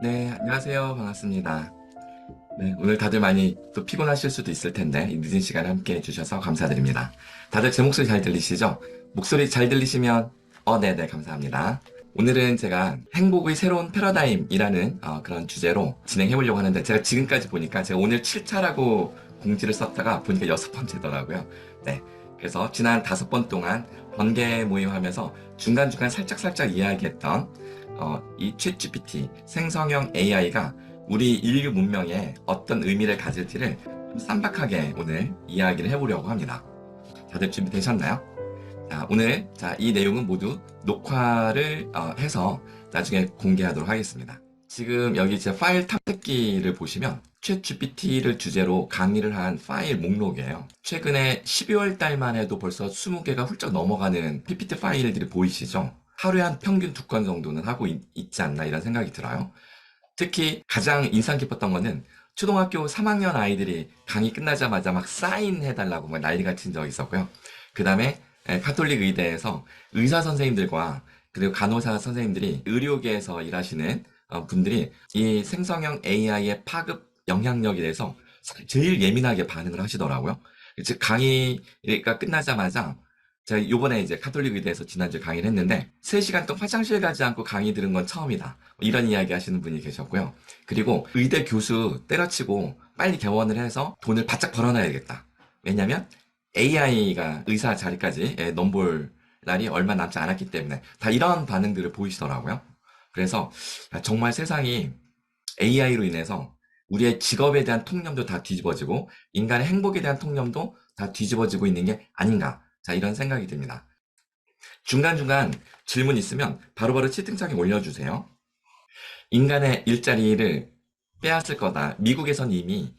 네, 안녕하세요. 반갑습니다. 네, 오늘 다들 많이 또 피곤하실 수도 있을 텐데, 이 늦은 시간에 함께 해주셔서 감사드립니다. 다들 제 목소리 잘 들리시죠? 목소리 잘 들리시면, 네네, 감사합니다. 오늘은 제가 행복의 새로운 패러다임이라는 그런 주제로 진행해 보려고 하는데, 제가 지금까지 보니까 제가 오늘 7차라고 공지를 썼다가 보니까 6번째더라고요. 네. 그래서 지난 5번 동안 번개 모임하면서 중간중간 살짝살짝 이야기했던 이 챗GPT 생성형 AI가 우리 인류 문명에 어떤 의미를 가질지를 좀 쌈박하게 오늘 이야기를 해보려고 합니다. 다들 준비되셨나요? 자, 오늘 이 내용은 모두 녹화를 해서 나중에 공개하도록 하겠습니다. 지금 여기 제 파일 탐색기를 보시면 챗GPT를 주제로 강의를 한 파일 목록이에요. 최근에 12월 달만 해도 벌써 20개가 훌쩍 넘어가는 PPT 파일들이 보이시죠? 하루에 한 평균 2건 정도는 하고 있지 않나 이런 생각이 들어요. 특히 가장 인상 깊었던 거는 초등학교 3학년 아이들이 강의 끝나자마자 막 사인해달라고 막 난리가 친 적이 있었고요. 그 다음에 카톨릭 의대에서 의사 선생님들과 그리고 간호사 선생님들이 의료계에서 일하시는 분들이 이 생성형 AI의 파급 영향력에 대해서 제일 예민하게 반응을 하시더라고요. 즉 강의가 끝나자마자 제가 요번에 이제 카톨릭 의대에서 지난주에 강의를 했는데 3시간 동안 화장실 가지 않고 강의 들은 건 처음이다. 이런 이야기 하시는 분이 계셨고요. 그리고 의대 교수 때려치고 빨리 개원을 해서 돈을 바짝 벌어놔야겠다. 왜냐면 AI가 의사 자리까지 넘볼 날이 얼마 남지 않았기 때문에 다 이런 반응들을 보이시더라고요. 그래서 정말 세상이 AI로 인해서 우리의 직업에 대한 통념도 다 뒤집어지고 인간의 행복에 대한 통념도 다 뒤집어지고 있는 게 아닌가. 자, 이런 생각이 듭니다. 중간중간 질문 있으면 바로바로 채팅창에 올려주세요. 인간의 일자리를 빼앗을 거다. 미국에선 이미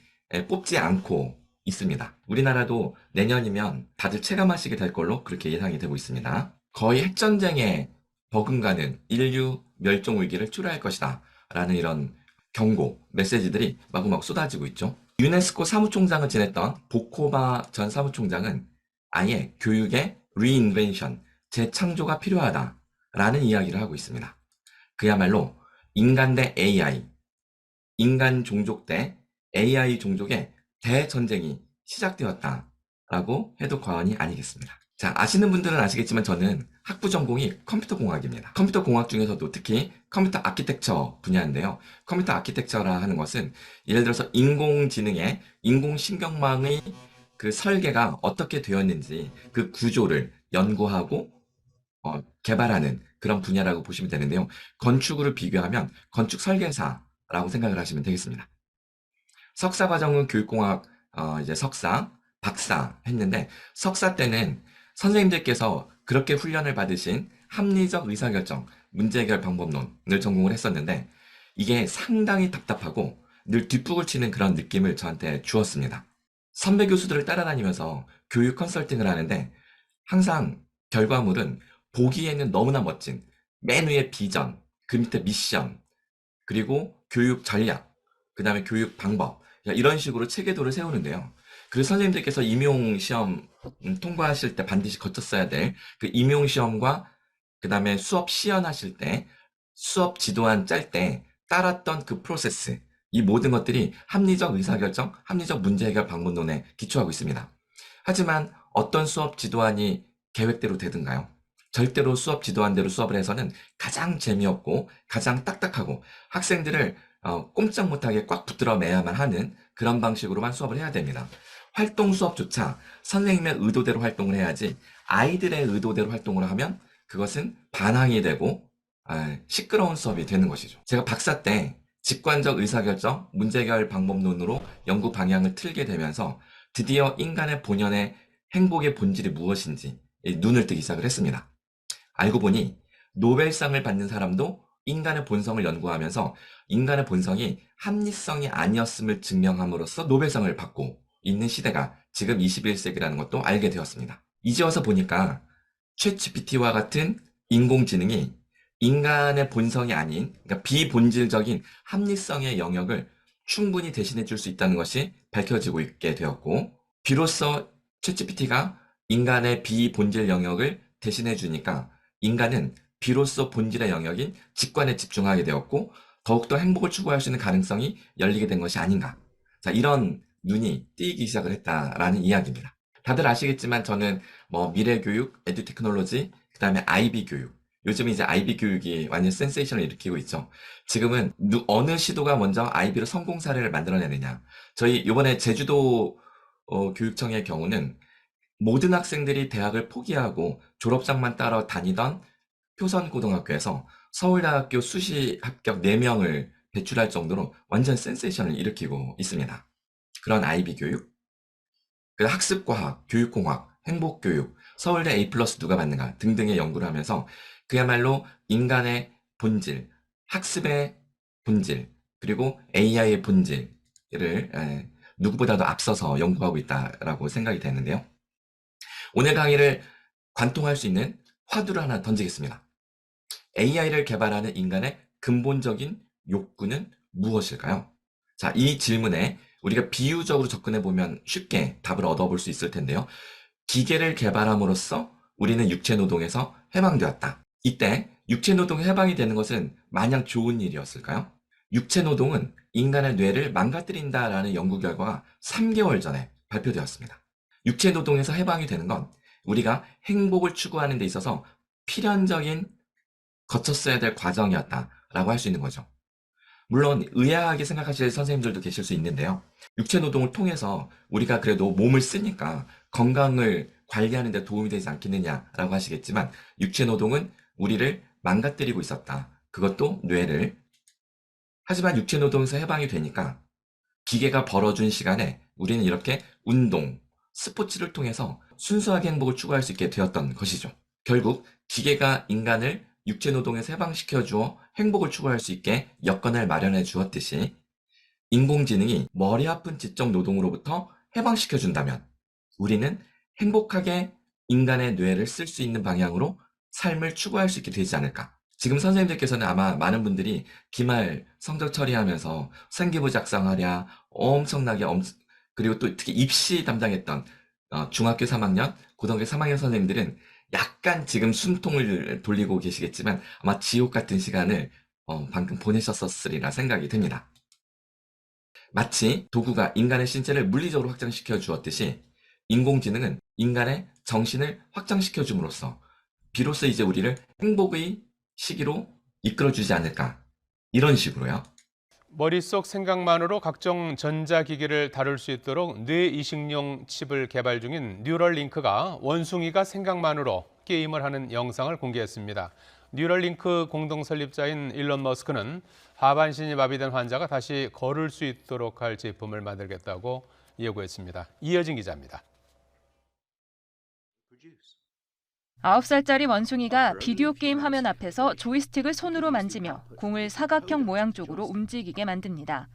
뽑지 않고 있습니다. 우리나라도 내년이면 다들 체감하시게 될 걸로 그렇게 예상이 되고 있습니다. 거의 핵전쟁에 버금가는 인류 멸종 위기를 초래할 것이다. 라는 이런 경고, 메시지들이 마구마구 쏟아지고 있죠. 유네스코 사무총장을 지냈던 보코바 전 사무총장은 아예 교육의 리인벤션, 재창조가 필요하다라는 이야기를 하고 있습니다. 그야말로 인간 대 AI, 인간 종족 대 AI 종족의 대전쟁이 시작되었다라고 해도 과언이 아니겠습니다. 자, 아시는 분들은 아시겠지만 저는 학부 전공이 컴퓨터 공학입니다. 컴퓨터 공학 중에서도 특히 컴퓨터 아키텍처 분야인데요. 컴퓨터 아키텍처라 하는 것은 예를 들어서 인공지능의 인공신경망의 그 설계가 어떻게 되었는지 그 구조를 연구하고 개발하는 그런 분야라고 보시면 되는데요. 건축으로 비교하면 건축 설계사라고 생각을 하시면 되겠습니다. 석사 과정은 교육공학 이제 석사, 박사 했는데 석사 때는 선생님들께서 그렇게 훈련을 받으신 합리적 의사결정, 문제해결 방법론을 전공을 했었는데 이게 상당히 답답하고 늘 뒷북을 치는 그런 느낌을 저한테 주었습니다. 선배 교수들을 따라다니면서 교육 컨설팅을 하는데 항상 결과물은 보기에는 너무나 멋진 맨 위에 비전, 그 밑에 미션, 그리고 교육 전략, 그 다음에 교육 방법, 이런 식으로 체계도를 세우는데요. 그래서 선생님들께서 임용 시험 통과하실 때 반드시 거쳤어야 될 그 임용 시험과 그 다음에 수업 시연하실 때 수업 지도안 짤 때 따랐던 그 프로세스, 이 모든 것들이 합리적 의사결정, 합리적 문제 해결 방법론에 기초하고 있습니다. 하지만 어떤 수업 지도안이 계획대로 되든가요? 절대로 수업 지도안대로 수업을 해서는 가장 재미없고 가장 딱딱하고 학생들을 꼼짝 못하게 꽉 붙들어 매야만 하는 그런 방식으로만 수업을 해야 됩니다. 활동 수업조차 선생님의 의도대로 활동을 해야지 아이들의 의도대로 활동을 하면 그것은 반항이 되고 시끄러운 수업이 되는 것이죠. 제가 박사 때 직관적 의사결정, 문제해결 방법론으로 연구 방향을 틀게 되면서 드디어 인간의 본연의 행복의 본질이 무엇인지 눈을 뜨기 시작을 했습니다. 알고 보니 노벨상을 받는 사람도 인간의 본성을 연구하면서 인간의 본성이 합리성이 아니었음을 증명함으로써 노벨상을 받고 있는 시대가 지금 21세기라는 것도 알게 되었습니다. 이제 와서 보니까 챗GPT와 같은 인공지능이 인간의 본성이 아닌 그러니까 비본질적인 합리성의 영역을 충분히 대신해 줄 수 있다는 것이 밝혀지고 있게 되었고 비로소 챗GPT가 인간의 비본질 영역을 대신해 주니까 인간은 비로소 본질의 영역인 직관에 집중하게 되었고 더욱더 행복을 추구할 수 있는 가능성이 열리게 된 것이 아닌가. 자, 이런 눈이 띄기 시작을 했다라는 이야기입니다. 다들 아시겠지만 저는 뭐 미래교육, 에듀테크놀로지, 그 다음에 IB 교육. 요즘 이제 IB 교육이 완전 센세이션을 일으키고 있죠. 지금은 어느 시도가 먼저 IB로 성공 사례를 만들어내느냐. 저희 이번에 제주도 교육청의 경우는 모든 학생들이 대학을 포기하고 졸업장만 따러 다니던 표선고등학교에서 서울대학교 수시 합격 4명을 배출할 정도로 완전 센세이션을 일으키고 있습니다. 그런 IB 교육, 그 학습과학, 교육공학, 행복교육, 서울대 A 플러스 누가 받는가 등등의 연구를 하면서 그야말로 인간의 본질, 학습의 본질, 그리고 AI의 본질을 누구보다도 앞서서 연구하고 있다라고 생각이 되는데요. 오늘 강의를 관통할 수 있는 화두를 하나 던지겠습니다. AI를 개발하는 인간의 근본적인 욕구는 무엇일까요? 자, 이 질문에 우리가 비유적으로 접근해 보면 쉽게 답을 얻어볼 수 있을 텐데요. 기계를 개발함으로써 우리는 육체 노동에서 해방되었다. 이때 육체 노동에 해방이 되는 것은 마냥 좋은 일이었을까요? 육체 노동은 인간의 뇌를 망가뜨린다라는 연구 결과가 3개월 전에 발표되었습니다. 육체 노동에서 해방이 되는 건 우리가 행복을 추구하는 데 있어서 필연적인 거쳤어야 될 과정이었다라고 할 수 있는 거죠. 물론 의아하게 생각하실 선생님들도 계실 수 있는데요. 육체 노동을 통해서 우리가 그래도 몸을 쓰니까 건강을 관리하는 데 도움이 되지 않겠느냐라고 하시겠지만 육체 노동은 우리를 망가뜨리고 있었다. 그것도 뇌를. 하지만 육체 노동에서 해방이 되니까 기계가 벌어준 시간에 우리는 이렇게 운동, 스포츠를 통해서 순수하게 행복을 추구할 수 있게 되었던 것이죠. 결국 기계가 인간을 육체 노동에서 해방시켜 주어 행복을 추구할 수 있게 여건을 마련해 주었듯이 인공지능이 머리 아픈 지적 노동으로부터 해방시켜 준다면 우리는 행복하게 인간의 뇌를 쓸 수 있는 방향으로 삶을 추구할 수 있게 되지 않을까. 지금 선생님들께서는 아마 많은 분들이 기말 성적 처리하면서 생기부 작성하랴 엄청나게 그리고 또 특히 입시 담당했던 중학교 3학년, 고등학교 3학년 선생님들은 약간 지금 숨통을 돌리고 계시겠지만 아마 지옥 같은 시간을 방금 보내셨었으리라 생각이 듭니다. 마치 도구가 인간의 신체를 물리적으로 확장시켜 주었듯이 인공지능은 인간의 정신을 확장시켜 줌으로써 비로소 이제 우리를 행복의 시기로 이끌어주지 않을까. 이런 식으로요. 머릿속 생각만으로 각종 전자기기를 다룰 수 있도록 뇌이식용 칩을 개발 중인 뉴럴링크가 원숭이가 생각만으로 게임을 하는 영상을 공개했습니다. 뉴럴링크 공동 설립자인 일론 머스크는 하반신이 마비된 환자가 다시 걸을 수 있도록 할 제품을 만들겠다고 예고했습니다. 이어진 기자입니다. 9살짜리 원숭이가 비디오 게임 화면 앞에서 조이스틱을 손으로 만지며 공을 사각형 모양 쪽으로 움직이게 만듭니다.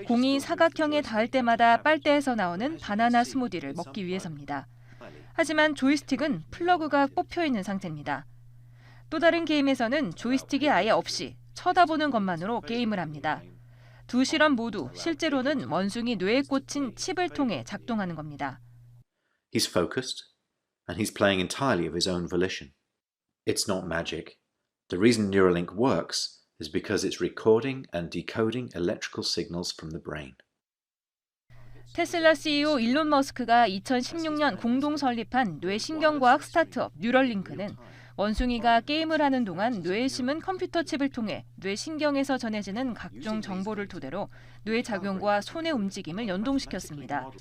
공이 사각형에 닿을 때마다 빨대에서 나오는 바나나 스무디를 먹기 위해서입니다. 하지만 조이스틱은 플러그가 뽑혀 있는 상태입니다. 또 다른 게임에서는 조이스틱이 아예 없이 쳐다보는 것만으로 게임을 합니다. 두 실험 모두 실제로는 원숭이 뇌에 꽂힌 칩을 통해 작동하는 겁니다. He's focused, and he's playing entirely of his own volition. It's not magic. The reason Neuralink works is because it's recording and decoding electrical signals from the brain. 테슬라 CEO 일론 머스크가 2016년 공동 설립한 뇌신경과학 스타트업 뉴럴링크는 원숭이가 게임을 하는 동안 뇌에 심은 컴퓨터 칩을 통해 뇌신경에서 전해지는 각종 정보를 토대로 뇌 작용과 손의 움직임을 연동시켰습니다.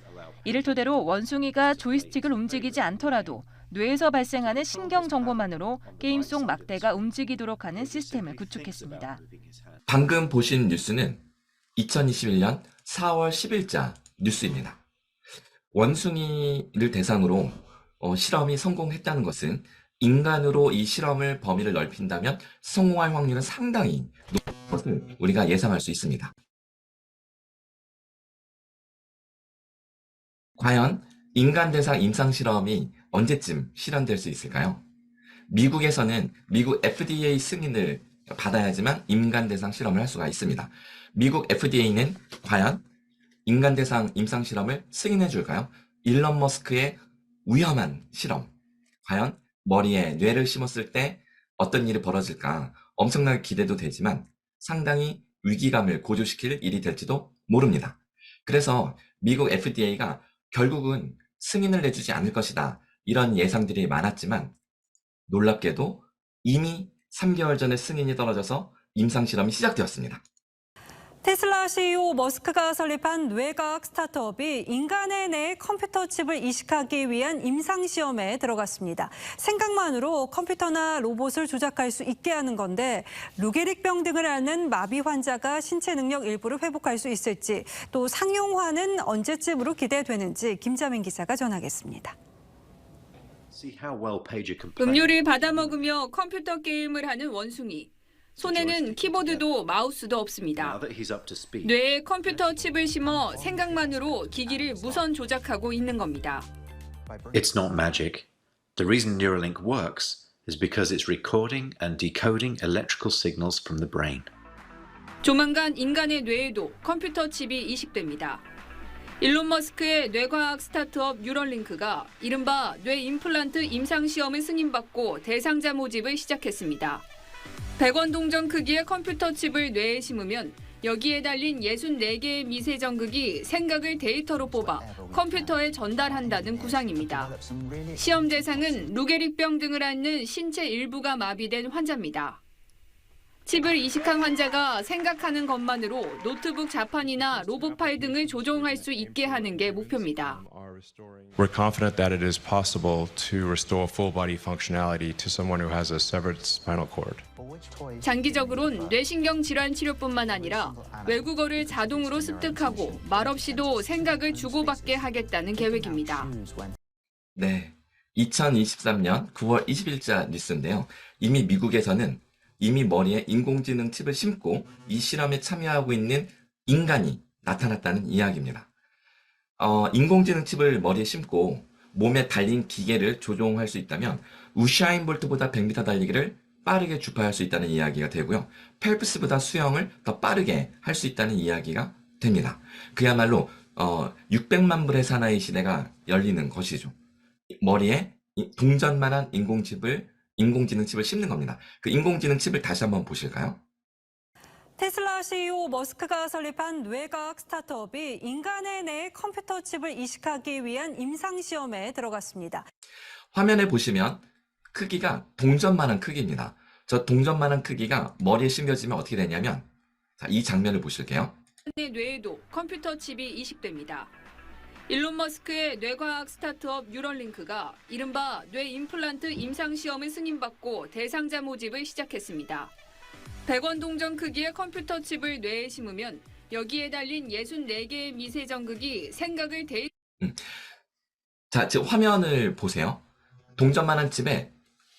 이를 토대로 원숭이가 조이스틱을 움직이지 않더라도 뇌에서 발생하는 신경 정보만으로 게임 속 막대가 움직이도록 하는 시스템을 구축했습니다. 방금 보신 뉴스는 2021년 4월 10일자 뉴스입니다. 원숭이를 대상으로 실험이 성공했다는 것은 인간으로 이 실험을 범위를 넓힌다면 성공할 확률은 상당히 높은 것을 우리가 예상할 수 있습니다. 과연 인간 대상 임상 실험이 언제쯤 실현될 수 있을까요? 미국에서는 미국 FDA 승인을 받아야지만 인간 대상 실험을 할 수가 있습니다. 미국 FDA는 과연 인간 대상 임상 실험을 승인해 줄까요? 일론 머스크의 위험한 실험, 과연 머리에 뇌를 심었을 때 어떤 일이 벌어질까 엄청나게 기대도 되지만 상당히 위기감을 고조시킬 일이 될지도 모릅니다. 그래서 미국 FDA가 결국은 승인을 내주지 않을 것이다. 이런 예상들이 많았지만 놀랍게도 이미 3개월 전에 승인이 떨어져서 임상실험이 시작되었습니다. 테슬라 CEO 머스크가 설립한 뇌과학 스타트업이 인간의 뇌 컴퓨터 칩을 이식하기 위한 임상시험에 들어갔습니다. 생각만으로 컴퓨터나 로봇을 조작할 수 있게 하는 건데 루게릭병 등을 앓는 마비 환자가 신체 능력 일부를 회복할 수 있을지 또 상용화는 언제쯤으로 기대되는지 김자민 기자가 전하겠습니다. See how well Pager can play. 음료를 받아먹으며 컴퓨터 게임을 하는 원숭이. 손에는 키보드도 마우스도 Now 없습니다. that he's up to speed, 뇌에 컴퓨터 칩을 심어 생각만으로 기기를 무선 조작하고 있는 겁니다. it's not magic. The reason Neuralink works is because it's recording and decoding electrical signals from the brain. 조만간 인간의 뇌에도 컴퓨터 칩이 이식됩니다. 일론 머스크의 뇌과학 스타트업 뉴럴링크가 이른바 뇌 임플란트 임상시험을 승인받고 대상자 모집을 시작했습니다. 100원 동전 크기의 컴퓨터 칩을 뇌에 심으면 여기에 달린 64개의 미세전극이 생각을 데이터로 뽑아 컴퓨터에 전달한다는 구상입니다. 시험 대상은 루게릭병 등을 앓는 신체 일부가 마비된 환자입니다. 칩을 이식한 환자가 생각하는 것만으로 노트북 자판이나 로봇 파일 등을 조종할 수 있게 하는 게 목표입니다. We're confident that it is possible to restore full body functionality to someone who has a severed spinal cord. 장기적으로는 뇌신경 질환 치료뿐만 아니라 외국어를 자동으로 습득하고 말없이도 생각을 주고받게 하겠다는 계획입니다. 네, 2023년 9월 20일자 뉴스인데요. 이미 미국에서는 이미 머리에 인공지능 칩을 심고 이 실험에 참여하고 있는 인간이 나타났다는 이야기입니다. 인공지능 칩을 머리에 심고 몸에 달린 기계를 조종할 수 있다면 우샤인 볼트보다 100m 달리기를 빠르게 주파할 수 있다는 이야기가 되고요. 펠프스보다 수영을 더 빠르게 할 수 있다는 이야기가 됩니다. 그야말로 600만 불의 사나이 시대가 열리는 것이죠. 머리에 동전만한 인공지능 칩을 심는 겁니다. 그 인공지능 칩을 다시 한번 보실까요? 테슬라 CEO 머스크가 설립한 뇌과학 스타트업이 인간의 뇌 컴퓨터 칩을 이식하기 위한 임상시험에 들어갔습니다. 화면에 보시면 크기가 동전만한 크기입니다. 저 동전만한 크기가 머리에 심겨지면 어떻게 되냐면 자, 이 장면을 보실게요. 인간의 뇌에도 컴퓨터 칩이 이식됩니다. 일론 머스크의 뇌과학 스타트업 뉴럴링크가 이른바 뇌 임플란트 임상시험을 승인받고 대상자 모집을 시작했습니다. 100원 동전 크기의 컴퓨터 칩을 뇌에 심으면 여기에 달린 64개의 미세전극이 생각을 자, 지금 화면을 보세요. 동전만한 칩에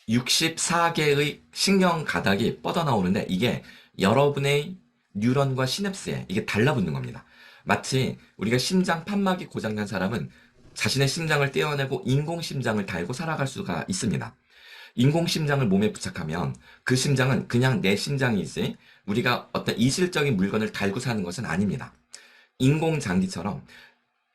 64개의 신경 가닥이 뻗어나오는데 이게 여러분의 뉴런과 시냅스에 이게 달라붙는 겁니다. 마치 우리가 심장 판막이 고장난 사람은 자신의 심장을 떼어내고 인공심장을 달고 살아갈 수가 있습니다. 인공심장을 몸에 부착하면 그 심장은 그냥 내 심장이지 우리가 어떤 이질적인 물건을 달고 사는 것은 아닙니다. 인공장기처럼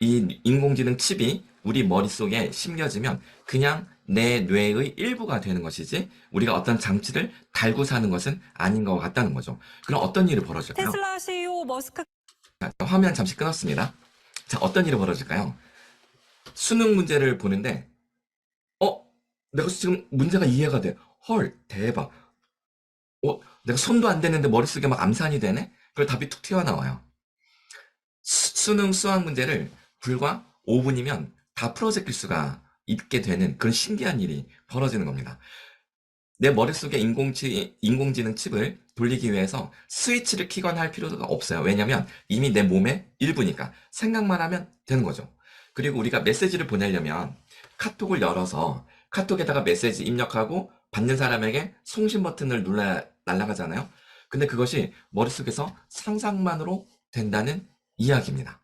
이 인공지능 칩이 우리 머릿속에 심겨지면 그냥 내 뇌의 일부가 되는 것이지 우리가 어떤 장치를 달고 사는 것은 아닌 것 같다는 거죠. 그럼 어떤 일이 벌어질까요? 테슬라 CEO 머스크 자, 화면 잠시 끊었습니다. 자, 어떤 일이 벌어질까요? 수능 문제를 보는데 내가 지금 문제가 이해가 돼. 헐, 대박. 내가 손도 안 대는데 머릿속에 막 암산이 되네? 그걸 답이 툭 튀어나와요. 수능 수학 문제를 불과 5분이면 다 풀어제낄 수가 있게 되는 그런 신기한 일이 벌어지는 겁니다. 내 머릿속에 인공지능 칩을 돌리기 위해서 스위치를 키거나 할 필요가 없어요. 왜냐면 이미 내 몸의 일부니까 생각만 하면 되는 거죠. 그리고 우리가 메시지를 보내려면 카톡을 열어서 카톡에다가 메시지 입력하고 받는 사람에게 송신 버튼을 눌러야 날아가잖아요. 근데 그것이 머릿속에서 상상만으로 된다는 이야기입니다.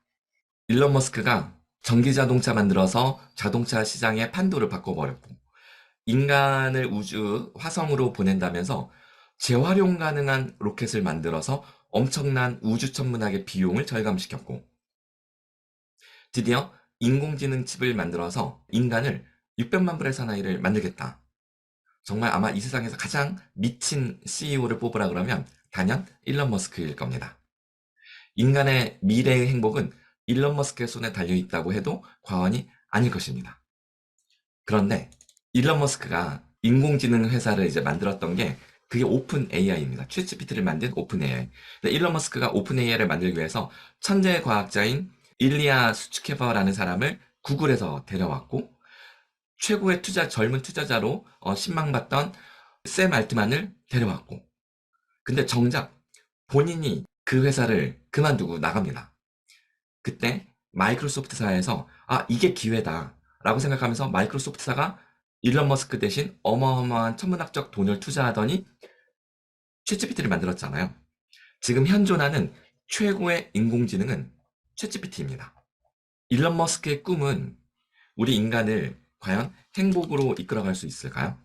일론 머스크가 전기자동차 만들어서 자동차 시장의 판도를 바꿔버렸고 인간을 우주 화성으로 보낸다면서 재활용 가능한 로켓을 만들어서 엄청난 우주 천문학의 비용을 절감시켰고 드디어 인공지능 칩을 만들어서 인간을 600만 불의 사나이를 만들겠다. 정말 아마 이 세상에서 가장 미친 CEO를 뽑으라 그러면 단연 일론 머스크일 겁니다. 인간의 미래의 행복은 일론 머스크의 손에 달려있다고 해도 과언이 아닐 것입니다. 그런데 일론 머스크가 인공지능 회사를 이제 만들었던 게 그게 오픈 AI입니다. 챗GPT를 만든 오픈 AI. 일론 머스크가 오픈 AI를 만들기 위해서 천재 과학자인 일리아 수츠케버라는 사람을 구글에서 데려왔고 최고의 젊은 투자자로 신망받던 샘 알트만을 데려왔고 근데 정작 본인이 그 회사를 그만두고 나갑니다. 그때 마이크로소프트사에서 이게 기회다 라고 생각하면서 마이크로소프트사가 일론 머스크 대신 어마어마한 천문학적 돈을 투자하더니 챗GPT를 만들었잖아요. 지금 현존하는 최고의 인공지능은 챗GPT입니다. 일론 머스크의 꿈은 우리 인간을 과연 행복으로 이끌어갈 수 있을까요?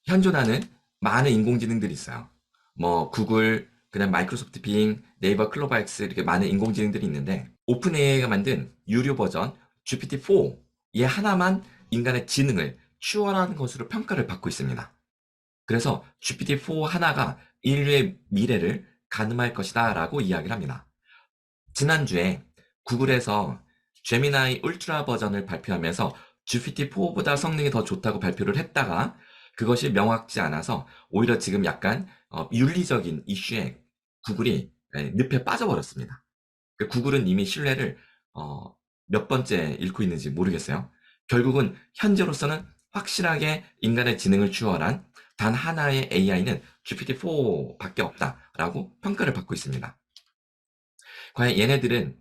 현존하는 많은 인공지능들이 있어요. 뭐 구글, 그다음 마이크로소프트 빙, 네이버 클로바엑스 이렇게 많은 인공지능들이 있는데 오픈 AI가 만든 유료 버전 GPT-4 얘 하나만 인간의 지능을 추월하는 것으로 평가를 받고 있습니다. 그래서 GPT-4 하나가 인류의 미래를 가늠할 것이다 라고 이야기를 합니다. 지난주에 구글에서 제미나이 울트라 버전을 발표하면서 GPT-4보다 성능이 더 좋다고 발표를 했다가 그것이 명확지 않아서 오히려 지금 약간 윤리적인 이슈에 구글이 늪에 빠져버렸습니다. 구글은 이미 신뢰를 몇 번째 잃고 있는지 모르겠어요. 결국은 현재로서는 확실하게 인간의 지능을 추월한 단 하나의 AI는 GPT-4밖에 없다라고 평가를 받고 있습니다. 과연 얘네들은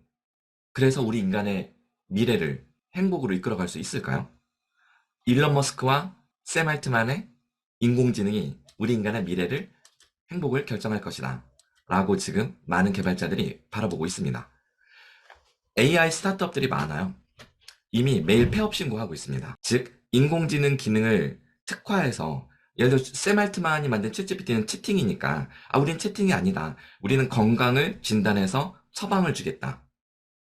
그래서 우리 인간의 미래를 행복으로 이끌어갈 수 있을까요? 일론 머스크와 샘 알트만의 인공지능이 우리 인간의 미래를 행복을 결정할 것이다 라고 지금 많은 개발자들이 바라보고 있습니다. AI 스타트업들이 많아요. 이미 매일 폐업 신고하고 있습니다. 즉 인공지능 기능을 특화해서 예를 들어 샘 알트만이 만든 챗GPT는 채팅이니까 우린 채팅이 아니다. 우리는 건강을 진단해서 처방을 주겠다.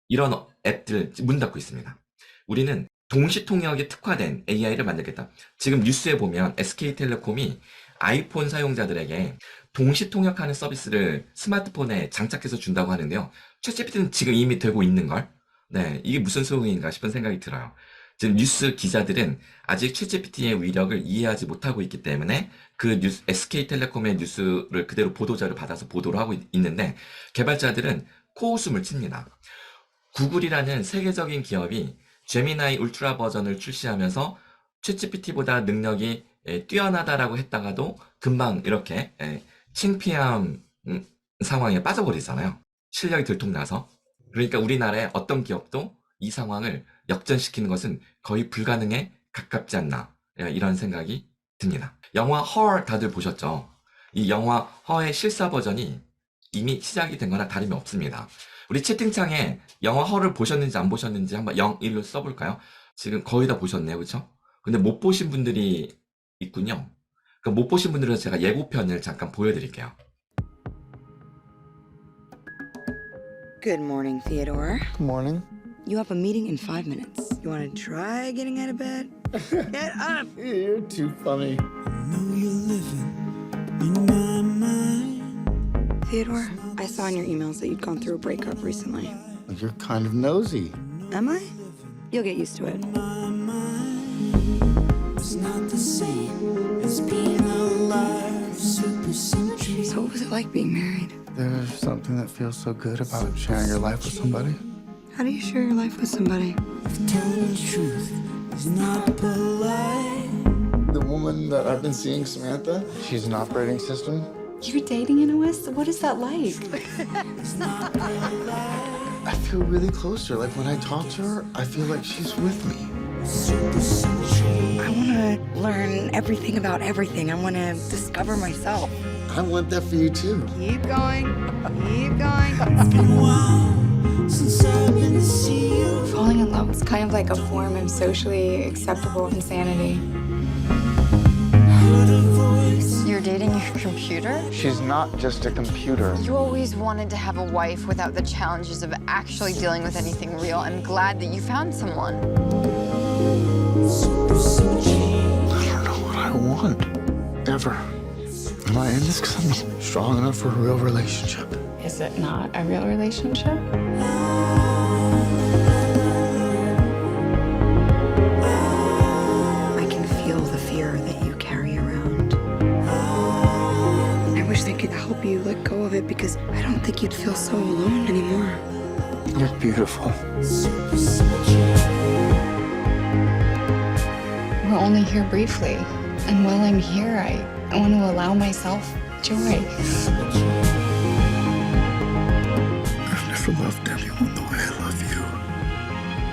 이런 앱들 문 닫고 있습니다. 우리는 동시통역에 특화된 AI를 만들겠다. 지금 뉴스에 보면 SK텔레콤이 아이폰 사용자들에게 동시통역하는 서비스를 스마트폰에 장착해서 준다고 하는데요. 챗GPT는 지금 이미 되고 있는걸? 네, 이게 무슨 소용인가 싶은 생각이 들어요. 지금 뉴스 기자들은 아직 챗GPT의 위력을 이해하지 못하고 있기 때문에 그 SK텔레콤의 뉴스를 그대로 보도자를 받아서 보도를 하고 있는데 개발자들은 코웃음을 칩니다. 구글이라는 세계적인 기업이 제미나이 울트라 버전을 출시하면서 챗GPT보다 능력이 뛰어나다라고 했다가도 금방 이렇게 창피한 상황에 빠져버리잖아요. 실력이 들통나서. 그러니까 우리나라의 어떤 기업도 이 상황을 역전시키는 것은 거의 불가능에 가깝지 않나 이런 생각이 듭니다. 영화 허 다들 보셨죠? 이 영화 허의 실사 버전이 이미 시작이 된 거나 다름이 없습니다. 우리 채팅창에 영화 허를 보셨는지 안 보셨는지 한번 0, 1로 써볼까요? 지금 거의 다 보셨네요. 그렇죠? 근데 못 보신 분들이 있군요. 그럼 못 보신 분들은 제가 예고편을 잠깐 보여드릴게요. Good morning, Theodore. Good morning. You have a meeting in 5 minutes. You want to try getting out of bed? Get up! You're too funny. Theodore, I saw in your emails that you'd gone through a breakup recently. You're kind of nosy. Am I? You'll get used to it. So what was it like being married? There's something that feels so good about sharing your life with somebody. How do you share your life with somebody? The woman that I've been seeing, Samantha, she's an operating system. You're dating an OS? What is that like? I feel really close to her. Like when I talk to her, I feel like she's with me. I want to learn everything about everything. I want to discover myself. I want that for you too. Keep going. Keep going. Falling in love is kind of like a form of socially acceptable insanity. You're dating your computer? She's not just a computer. You always wanted to have a wife without the challenges of actually dealing with anything real. I'm glad that you found someone. I don't know what I want. Ever. Am I in this because I'm strong enough for a real relationship? Is it not a real relationship? I can feel the fear that you carry around. I wish they could help you let go of it because I don't think you'd feel so alone anymore. You're beautiful. We're only here briefly, and while I'm here, I want to allow myself joy. I've never loved anyone the way I love you.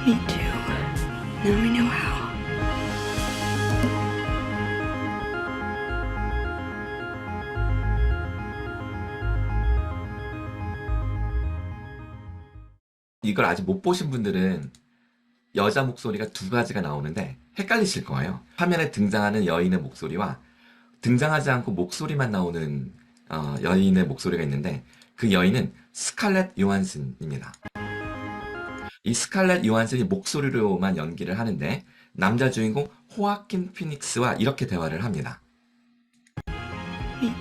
Me too. Now we know how. 이걸 아직 못 보신 분들은 여자 목소리가 두 가지가 나오는데 헷갈리실 거예요. 화면에 등장하는 여인의 목소리와 등장하지 않고 목소리만 나오는 여인의 목소리가 있는데 그 여인은 스칼렛 요한슨입니다. 이 스칼렛 요한슨이 목소리로만 연기를 하는데 남자 주인공 호아킨 피닉스와 이렇게 대화를 합니다. Me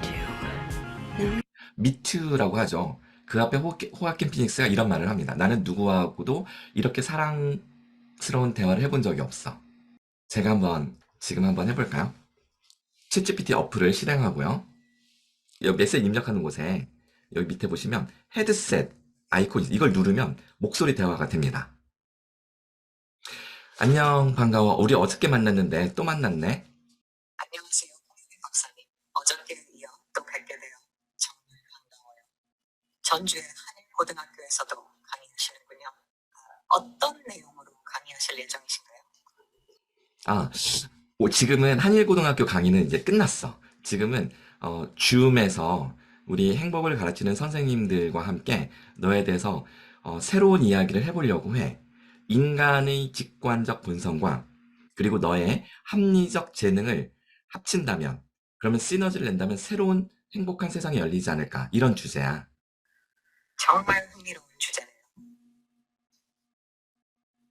too. 미투라고 하죠. 그 앞에 호아킨 피닉스가 이런 말을 합니다. 나는 누구하고도 이렇게 사랑스러운 대화를 해본 적이 없어. 제가 지금 한번 해볼까요? 챗GPT 어플을 실행하고요. 여기 메시지 입력하는 곳에 여기 밑에 보시면 헤드셋 아이콘 이걸 누르면 목소리 대화가 됩니다. 안녕, 반가워. 우리 어저께 만났는데 또 만났네. 안녕하세요, 홍윤희 박사님. 어저께 이어 또 뵙게 되어 정말 반가워요. 전주의 한일고등학교에서도 강의하시는군요. 어떤 내용으로 강의하실 예정이신가요? 지금은 한일고등학교 강의는 이제 끝났어. 지금은 줌에서 우리 행복을 가르치는 선생님들과 함께 너에 대해서 새로운 이야기를 해보려고 해. 인간의 직관적 본성과 그리고 너의 합리적 재능을 합친다면, 그러면 시너지를 낸다면 새로운 행복한 세상이 열리지 않을까. 이런 주제야. 정말 흥미로운 주제네요.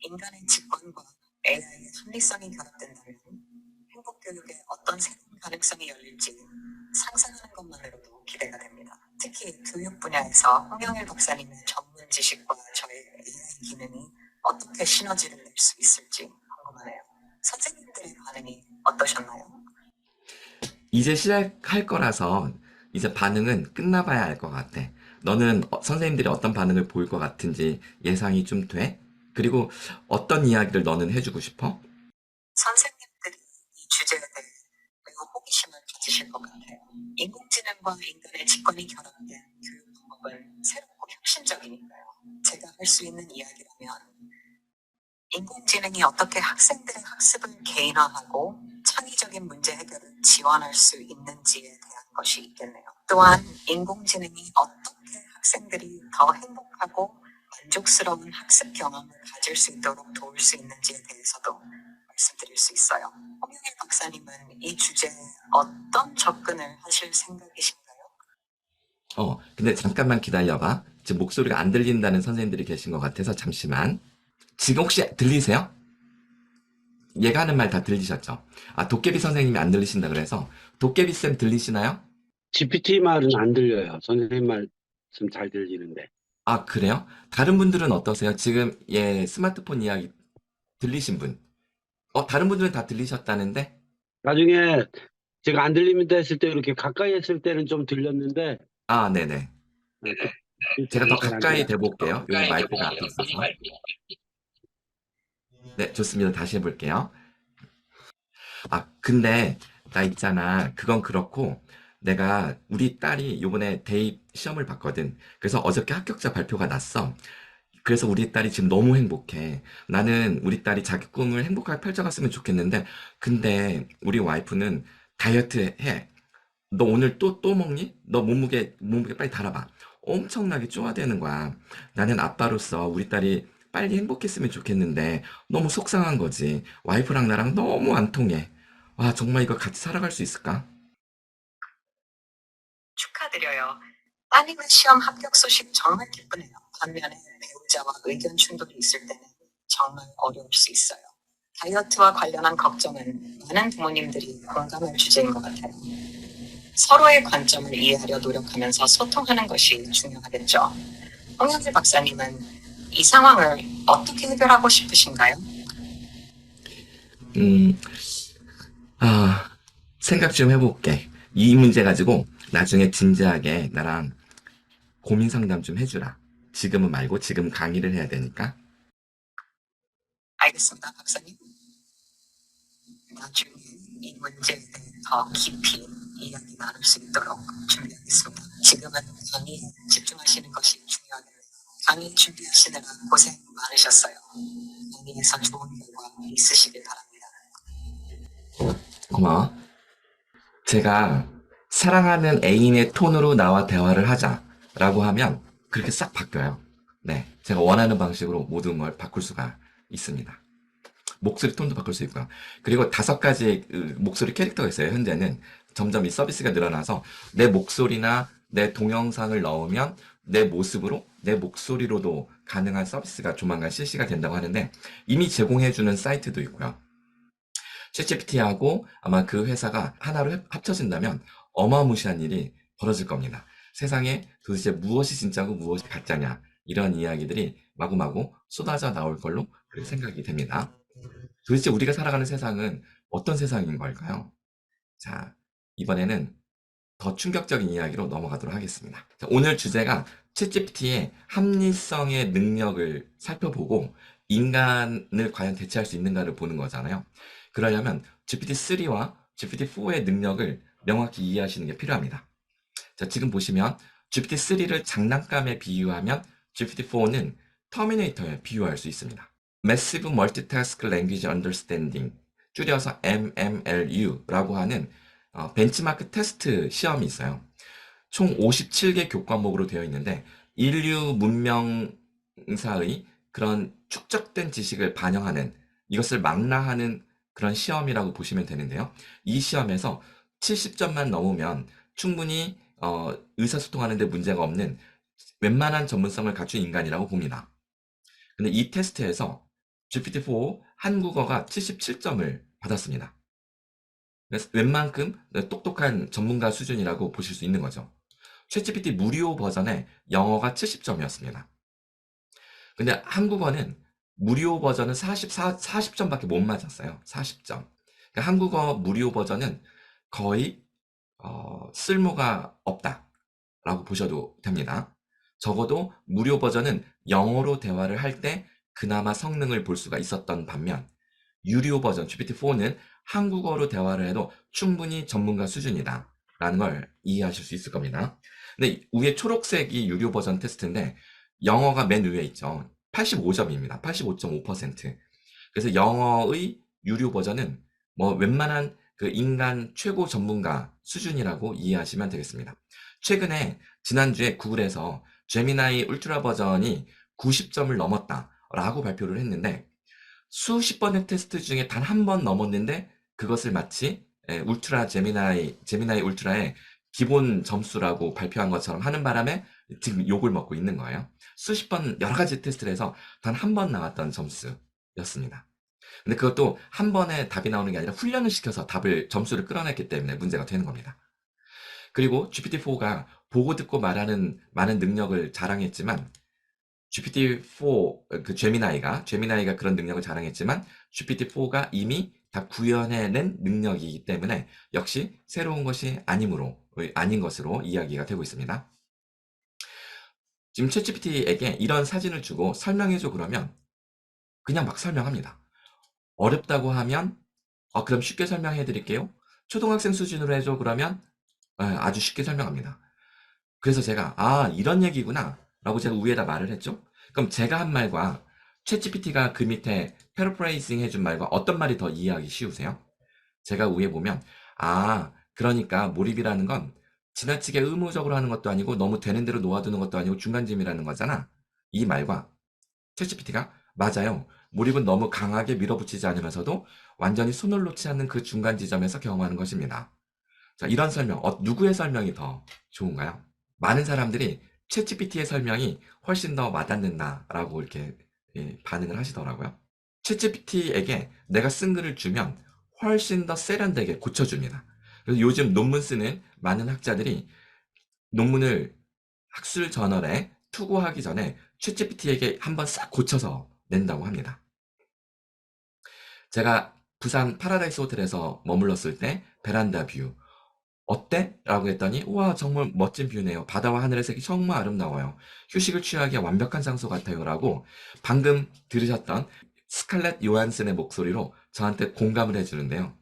인간의 직관과 AI의 합리성이 결합된다면 행복교육에 어떤 새로운 가능성이 열릴지 상상하는 것만으로도 기대가 됩니다. 특히 교육 분야에서 홍영일 박사님의 전문 지식과 저의 AI 기능이 어떻게 시너지를 낼 수 있을지 궁금하네요. 선생님들의 반응이 어떠셨나요? 이제 시작할 거라서 이제 반응은 끝나봐야 알 것 같아. 너는 선생님들이 어떤 반응을 보일 것 같은지 예상이 좀 돼? 그리고 어떤 이야기를 너는 해주고 싶어? 선생님들이 이 주제에 대해 매우 호기심을 가지실 것 같아요. 인공지능과 인간의 직관이 결합된 교육 방법은 새롭고 혁신적이니까요. 제가 할 수 있는 이야기라면 인공지능이 어떻게 학생들의 학습을 개인화하고 창의적인 문제 해결을 지원할 수 있는지에 대한 것이 있겠네요. 또한 인공지능이 어떻게 학생들이 더 행복하고 만족스러운 학습 경험을 가질 수 있도록 도울 수 있는지에 대해서도 말씀드릴 수 있어요. 홍영일 박사님은 이 주제에 어떤 접근을 하실 생각이신가요? 근데 잠깐만 기다려봐. 지금 목소리가 안 들린다는 선생님들이 계신 것 같아서 잠시만. 지금 혹시 들리세요? 얘가 하는 말 다 들리셨죠? 도깨비 선생님이 안 들리신다 그래서 도깨비쌤 들리시나요? GPT 말은 안 들려요. 선생님 말씀 잘 들리는데. 그래요? 다른 분들은 어떠세요? 지금 스마트폰 이야기 들리신 분? 다른 분들은 다 들리셨다는데? 나중에 제가 안 들립니다 했을 때 이렇게 가까이 했을 때는 좀 들렸는데. 네네. 제가 더 가까이 대볼게요. 여기 마이크가 앞에 있어서. 네, 좋습니다. 다시 해볼게요. 근데 나 있잖아. 그건 그렇고 내가 우리 딸이 요번에 대입 시험을 봤거든. 그래서 어저께 합격자 발표가 났어. 그래서 우리 딸이 지금 너무 행복해. 나는 우리 딸이 자기 꿈을 행복하게 펼쳐갔으면 좋겠는데 근데 우리 와이프는 다이어트 해. 너 오늘 또 먹니? 너 몸무게 빨리 달아봐. 엄청나게 쪼아대는 거야. 나는 아빠로서 우리 딸이 빨리 행복했으면 좋겠는데 너무 속상한 거지. 와이프랑 나랑 너무 안 통해. 정말 이거 같이 살아갈 수 있을까? 축하드려요. 따님의 시험 합격 소식 정말 기쁘네요. 반면에 배우자와 의견 충돌이 있을 때는 정말 어려울 수 있어요. 다이어트와 관련한 걱정은 많은 부모님들이 공감할 주제인 것 같아요. 서로의 관점을 이해하려 노력하면서 소통하는 것이 중요하겠죠. 홍영재 박사님은 이 상황을 어떻게 해결하고 싶으신가요? 생각 좀 해볼게. 이 문제 가지고 나중에 진지하게 나랑 고민 상담 좀 해주라. 지금은 말고 지금 강의를 해야 되니까. 알겠습니다, 박사님. 나중에 이 문제에 대해 더 깊이 이야기 나눌 수 있도록 준비하겠습니다. 지금은 강의에 집중하시는 것이 중요하네요. 강의 준비하시느라 고생 많으셨어요. 강의에서 좋은 결과 있으시길 바랍니다. 고마워. 제가 사랑하는 애인의 톤으로 나와 대화를 하자라고 하면 그렇게 싹 바뀌어요. 네, 제가 원하는 방식으로 모든 걸 바꿀 수가 있습니다. 목소리 톤도 바꿀 수 있고요. 그리고 5가지 목소리 캐릭터가 있어요. 현재는 점점 이 서비스가 늘어나서 내 목소리나 내 동영상을 넣으면 내 모습으로, 내 목소리로도 가능한 서비스가 조만간 실시가 된다고 하는데 이미 제공해주는 사이트도 있고요. 챗GPT하고 아마 그 회사가 하나로 합쳐진다면 어마무시한 일이 벌어질 겁니다. 세상에 도대체 무엇이 진짜고 무엇이 가짜냐 이런 이야기들이 마구마구 쏟아져 나올 걸로 그렇게 생각이 됩니다. 도대체 우리가 살아가는 세상은 어떤 세상인 걸까요? 자, 이번에는 더 충격적인 이야기로 넘어가도록 하겠습니다. 자, 오늘 주제가 챗GPT의 합리성의 능력을 살펴보고 인간을 과연 대체할 수 있는가를 보는 거잖아요. 그러려면 GPT-3와 GPT-4의 능력을 명확히 이해하시는 게 필요합니다. 자, 지금 보시면 GPT-3를 장난감에 비유하면 GPT-4는 터미네이터에 비유할 수 있습니다. Massive Multitask Language Understanding, 줄여서 MMLU라고 하는 벤치마크 테스트 시험이 있어요. 총 57개 교과목으로 되어 있는데 인류 문명사의 그런 축적된 지식을 반영하는, 이것을 망라하는 그런 시험이라고 보시면 되는데요. 이 시험에서 70점만 넘으면 충분히 의사소통하는 데 문제가 없는 웬만한 전문성을 갖춘 인간이라고 봅니다. 근데 이 테스트에서 GPT-4 한국어가 77점을 받았습니다. 그래서 웬만큼 똑똑한 전문가 수준이라고 보실 수 있는 거죠. 챗GPT 무료 버전의 영어가 70점이었습니다. 근데 한국어는 무료 버전은 40점밖에 못 맞았어요. 40점. 그러니까 한국어 무료 버전은 거의 쓸모가 없다라고 보셔도 됩니다. 적어도 무료 버전은 영어로 대화를 할 때 그나마 성능을 볼 수가 있었던 반면 유료 버전 GPT-4는 한국어로 대화를 해도 충분히 전문가 수준이다 라는 걸 이해하실 수 있을 겁니다. 근데 위에 초록색이 유료 버전 테스트인데 영어가 맨 위에 있죠. 85점입니다. 85.5%. 그래서 영어의 유료 버전은 뭐 웬만한 그 인간 최고 전문가 수준이라고 이해하시면 되겠습니다. 최근에 지난주에 구글에서 제미나이 울트라 버전이 90점을 넘었다라고 발표를 했는데 수십 번의 테스트 중에 단 한 번 넘었는데 그것을 마치 울트라 제미나이 울트라의 기본 점수라고 발표한 것처럼 하는 바람에 지금 욕을 먹고 있는 거예요. 수십 번 여러 가지 테스트를 해서 단 한 번 나왔던 점수였습니다. 근데 그것도 한 번에 답이 나오는 게 아니라 훈련을 시켜서 점수를 끌어냈기 때문에 문제가 되는 겁니다. 그리고 GPT-4가 보고 듣고 말하는 많은 능력을 자랑했지만 GPT-4, 제미나이가 그런 능력을 자랑했지만 GPT-4가 이미 다 구현해낸 능력이기 때문에 역시 새로운 것이 아닌 것으로 이야기가 되고 있습니다. 지금 챗GPT에게 이런 사진을 주고 설명해줘 그러면 그냥 막 설명합니다. 어렵다고 하면 그럼 쉽게 설명해 드릴게요. 초등학생 수준으로 해줘 그러면 아주 쉽게 설명합니다. 그래서 제가 이런 얘기구나 라고 제가 위에다 말을 했죠. 그럼 제가 한 말과 챗GPT가 그 밑에 패러프레이징 해준 말과 어떤 말이 더 이해하기 쉬우세요? 제가 위에 보면 그러니까 몰입이라는 건 지나치게 의무적으로 하는 것도 아니고 너무 되는 대로 놓아두는 것도 아니고 중간쯤이라는 거잖아. 이 말과 챗GPT가 맞아요. 몰입은 너무 강하게 밀어붙이지 않으면서도 완전히 손을 놓지 않는 그 중간 지점에서 경험하는 것입니다. 자, 이런 설명, 누구의 설명이 더 좋은가요? 많은 사람들이 챗GPT의 설명이 훨씬 더 와닿는다라고 이렇게 반응을 하시더라고요. 챗GPT에게 내가 쓴 글을 주면 훨씬 더 세련되게 고쳐줍니다. 그래서 요즘 논문 쓰는 많은 학자들이 논문을 학술 저널에 투고하기 전에 챗GPT에게 한번 싹 고쳐서 낸다고 합니다. 제가 부산 파라다이스 호텔에서 머물렀을 때 베란다 뷰 어때? 라고 했더니 우와 정말 멋진 뷰네요. 바다와 하늘의 색이 정말 아름다워요. 휴식을 취하기에 완벽한 장소 같아요. 라고 방금 들으셨던 스칼렛 요한슨의 목소리로 저한테 공감을 해주는데요.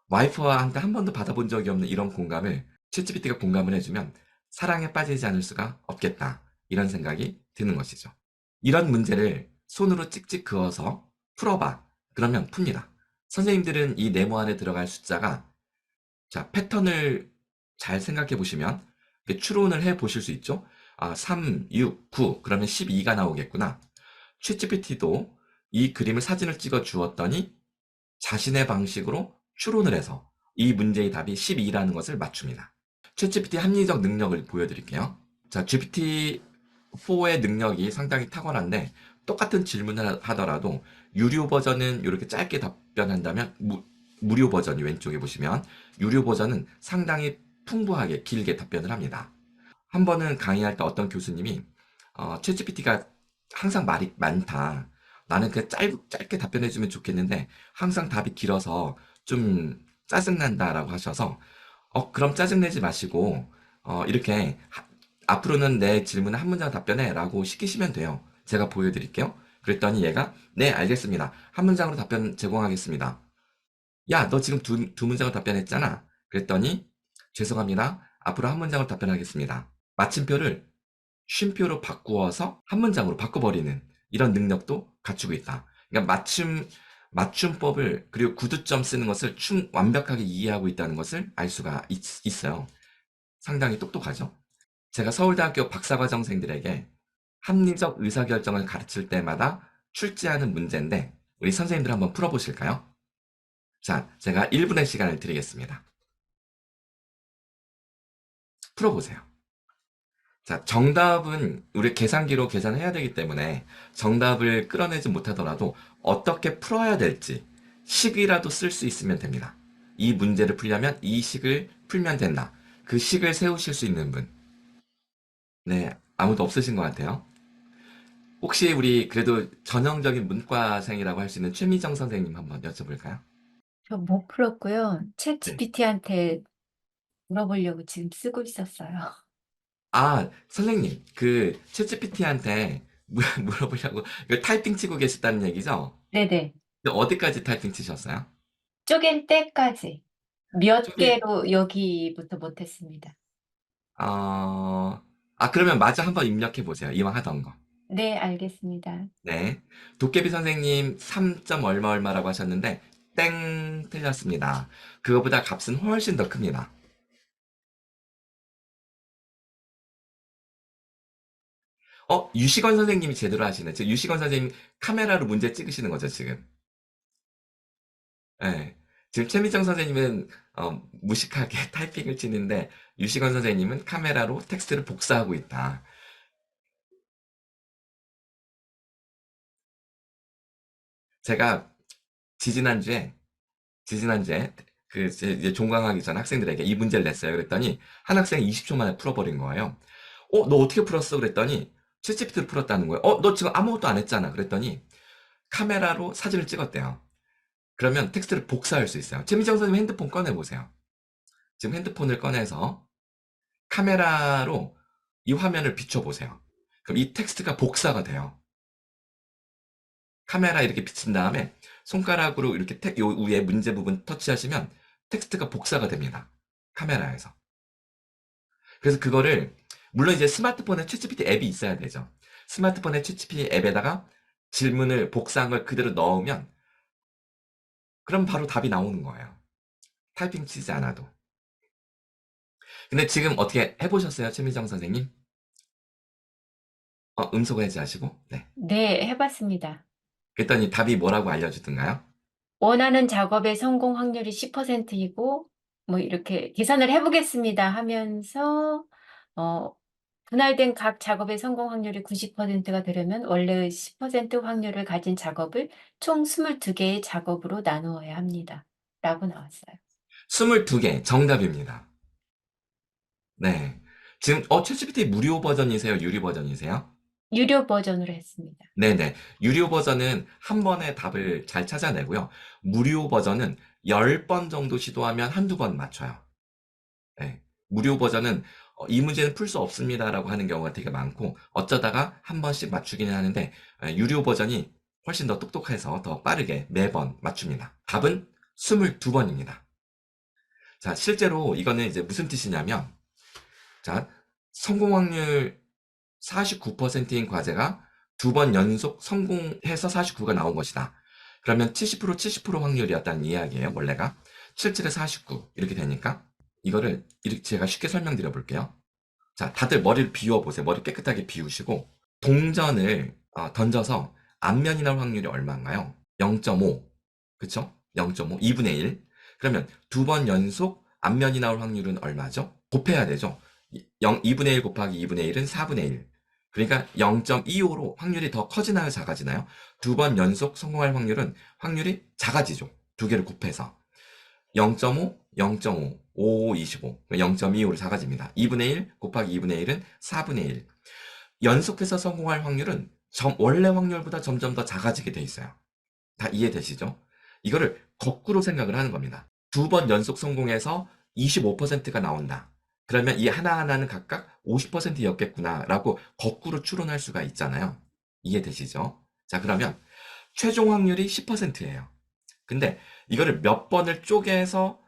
와이프와 한테 한 번도 받아본 적이 없는 이런 공감을 챗GPT가 공감을 해주면 사랑에 빠지지 않을 수가 없겠다. 이런 생각이 드는 것이죠. 이런 문제를 손으로 찍찍 그어서 풀어봐. 그러면 풉니다. 선생님들은 이 네모 안에 들어갈 숫자가 자, 패턴을 잘 생각해 보시면 추론을 해 보실 수 있죠. 3, 6, 9 그러면 12가 나오겠구나. 챗GPT도 이 그림을 사진을 찍어 주었더니 자신의 방식으로 추론을 해서 이 문제의 답이 12라는 것을 맞춥니다. 챗GPT 합리적 능력을 보여드릴게요. 자, GPT-4의 능력이 상당히 탁월한데 똑같은 질문을 하더라도 유료 버전은 이렇게 짧게 답변한다면 무료 버전이 왼쪽에 보시면 유료 버전은 상당히 풍부하게 길게 답변을 합니다. 한 번은 강의할 때 어떤 교수님이 챗GPT가 항상 말이 많다. 나는 그냥 짧게 답변해주면 좋겠는데 항상 답이 길어서 좀 짜증난다라고 하셔서 그럼 짜증내지 마시고 이렇게 앞으로는 내 질문에 한 문장 답변해 라고 시키시면 돼요. 제가 보여드릴게요. 그랬더니 얘가 네 알겠습니다. 한 문장으로 답변 제공하겠습니다. 야, 너 지금 두 문장을 답변했잖아. 그랬더니 죄송합니다. 앞으로 한 문장을 답변하겠습니다. 마침표를 쉼표로 바꾸어서 한 문장으로 바꿔버리는 이런 능력도 갖추고 있다. 그러니까 맞춤법을 그리고 구두점 쓰는 것을 완벽하게 이해하고 있다는 것을 알 수가 있어요. 상당히 똑똑하죠. 제가 서울대학교 박사과정생들에게 합리적 의사결정을 가르칠 때마다 출제하는 문제인데 우리 선생님들 한번 풀어보실까요? 자, 제가 1분의 시간을 드리겠습니다. 풀어보세요. 자, 정답은 우리 계산기로 계산해야 되기 때문에 정답을 끌어내지 못하더라도 어떻게 풀어야 될지 식이라도 쓸 수 있으면 됩니다. 이 문제를 풀려면 이 식을 풀면 된다. 그 식을 세우실 수 있는 분. 네, 아무도 없으신 것 같아요. 혹시 우리 그래도 전형적인 문과생이라고 할 수 있는 최미정 선생님 한번 여쭤볼까요? 저 못 풀었고요. 네. 챗GPT한테 물어보려고 지금 쓰고 있었어요. 선생님, 그 챗GPT한테 물어보려고 이거 타이핑 치고 계셨다는 얘기죠? 네네. 근데 어디까지 타이핑 치셨어요? 쪼갠 때까지 몇 쪼개- 개로 여기부터 못했습니다. 그러면 마저 한번 입력해 보세요. 이왕 하던 거. 네, 알겠습니다. 네. 도깨비 선생님 3점 얼마 얼마라고 하셨는데 땡 틀렸습니다. 그거보다 값은 훨씬 더 큽니다. 유시건 선생님이 제대로 하시네. 지금 유시건 선생님 카메라로 문제 찍으시는 거죠, 지금. 네. 지금 최미정 선생님은 무식하게 타이핑을 치는데 유시건 선생님은 카메라로 텍스트를 복사하고 있다. 제가 지지난주에 이제 종강하기 전 학생들에게 이 문제를 냈어요. 그랬더니 한 학생이 20초 만에 풀어버린 거예요. 너 어떻게 풀었어? 그랬더니 챗GPT로 풀었다는 거예요. 너 지금 아무것도 안 했잖아. 그랬더니 카메라로 사진을 찍었대요. 그러면 텍스트를 복사할 수 있어요. 최미정 선생님 핸드폰 꺼내보세요. 지금 핸드폰을 꺼내서 카메라로 이 화면을 비춰보세요. 그럼 이 텍스트가 복사가 돼요. 카메라 이렇게 비친 다음에 손가락으로 이렇게 요 위에 문제 부분 터치하시면 텍스트가 복사가 됩니다. 카메라에서. 그래서 그거를 물론 이제 스마트폰에 챗GPT 앱이 있어야 되죠. 스마트폰에 챗GPT 앱에다가 질문을 복사한 걸 그대로 넣으면 그럼 바로 답이 나오는 거예요. 타이핑 치지 않아도. 근데 지금 어떻게 해보셨어요, 최미정 선생님? 음소거 해제하시고. 네. 네, 해봤습니다. 그랬더니 답이 뭐라고 알려주던가요? 원하는 작업의 성공 확률이 10%이고 뭐 이렇게 계산을 해보겠습니다 하면서 분할된 각 작업의 성공 확률이 90%가 되려면 원래의 10% 확률을 가진 작업을 총 22개의 작업으로 나누어야 합니다. 라고 나왔어요. 22개 정답입니다. 네. 지금 챗GPT 무료 버전이세요? 유료 버전이세요? 유료 버전으로 했습니다. 네네. 유료 버전은 한 번에 답을 잘 찾아내고요. 무료 버전은 10번 정도 시도하면 한두 번 맞춰요. 네. 무료 버전은 이 문제는 풀 수 없습니다라고 하는 경우가 되게 많고 어쩌다가 한 번씩 맞추기는 하는데 유료 버전이 훨씬 더 똑똑해서 더 빠르게 매번 맞춥니다. 답은 22번입니다. 자, 실제로 이거는 이제 무슨 뜻이냐면 자, 성공 확률 49%인 과제가 2번 연속 성공해서 49가 나온 것이다. 그러면 70% 확률이었다는 이야기예요, 원래가. 77에 49 이렇게 되니까 이거를 이렇게 제가 쉽게 설명드려 볼게요. 자, 다들 머리를 비워보세요. 머리 깨끗하게 비우시고 동전을 던져서 앞면이 나올 확률이 얼마인가요? 0.5. 그쵸? 0.5. 2분의 1. 그러면 2번 연속 앞면이 나올 확률은 얼마죠? 곱해야 되죠. 2분의 1 곱하기 2분의 1은 4분의 1. 그러니까 0.25로 확률이 더 커지나요? 작아지나요? 2번 연속 성공할 확률이 작아지죠. 두 개를 곱해서. 0.5, 0.5, 5, 25. 0.25로 작아집니다. 2분의 1 곱하기 2분의 1은 4분의 1. 연속해서 성공할 확률은 원래 확률보다 점점 더 작아지게 돼 있어요. 다 이해되시죠? 이거를 거꾸로 생각을 하는 겁니다. 2번 연속 성공해서 25%가 나온다. 그러면 이 하나하나는 각각 50%였겠구나라고 거꾸로 추론할 수가 있잖아요. 이해되시죠? 자, 그러면 최종 확률이 10%예요. 근데 이거를 몇 번을 쪼개서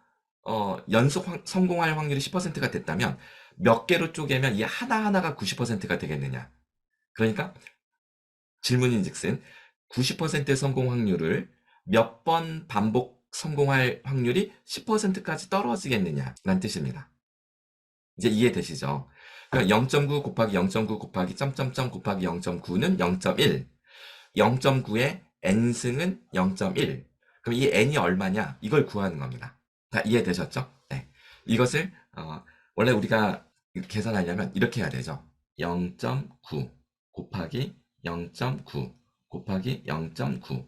연속 성공할 확률이 10%가 됐다면 몇 개로 쪼개면 이 하나하나가 90%가 되겠느냐. 그러니까 질문인즉슨 90%의 성공 확률을 몇 번 반복 성공할 확률이 10%까지 떨어지겠느냐라는 뜻입니다. 이제 이해되시죠? 그러니까 0.9 곱하기 0.9 곱하기 점점점 곱하기 0.9는 0.1. 0.9의 n승은 0.1. 그럼 이 n이 얼마냐? 이걸 구하는 겁니다. 다 이해되셨죠? 네. 이것을 원래 우리가 계산하려면 이렇게 해야 되죠. 0.9 곱하기 0.9 곱하기 0.9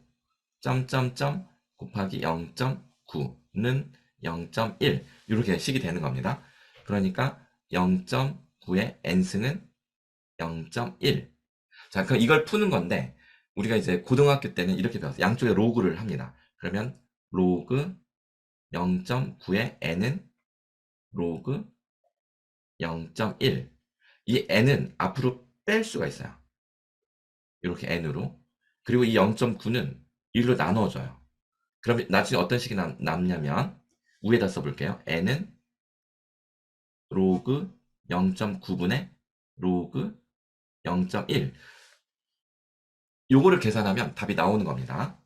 점점점 곱하기 0.9는 0.1 이렇게 식이 되는 겁니다. 그러니까 0.9의 n승은 0.1. 자, 그럼 이걸 푸는 건데 우리가 이제 고등학교 때는 이렇게 배웠어요. 양쪽에 로그를 합니다. 그러면 로그 0.9의 n은 로그 0.1. 이 n은 앞으로 뺄 수가 있어요. 이렇게 n으로. 그리고 이 0.9는 1로 나눠져요. 그럼 나중에 어떤 식이 남냐면 위에다 써볼게요. n은 로그 0.9분의 로그 0.1. 요거를 계산하면 답이 나오는 겁니다.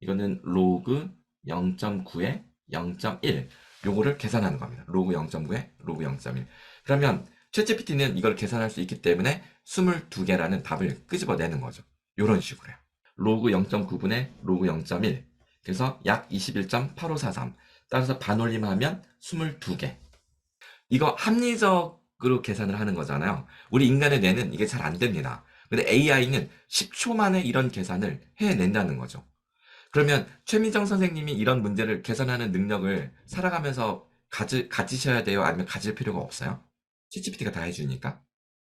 이거는 로그 0.9의 0.1. 요거를 계산하는 겁니다. 로그 0.9의 로그 0.1. 그러면 챗GPT는 이걸 계산할 수 있기 때문에 22개라는 답을 끄집어내는 거죠. 요런 식으로요. 로그 0.9분의 로그 0.1. 그래서 약 21.8543. 따라서 반올림하면 22개. 이거 합리적으로 계산을 하는 거잖아요. 우리 인간의 뇌는 이게 잘 안 됩니다. 근데 AI는 10초 만에 이런 계산을 해낸다는 거죠. 그러면 최민정 선생님이 이런 문제를 계산하는 능력을 살아가면서 가지셔야 돼요? 아니면 가질 필요가 없어요? 챗GPT가 다 해주니까?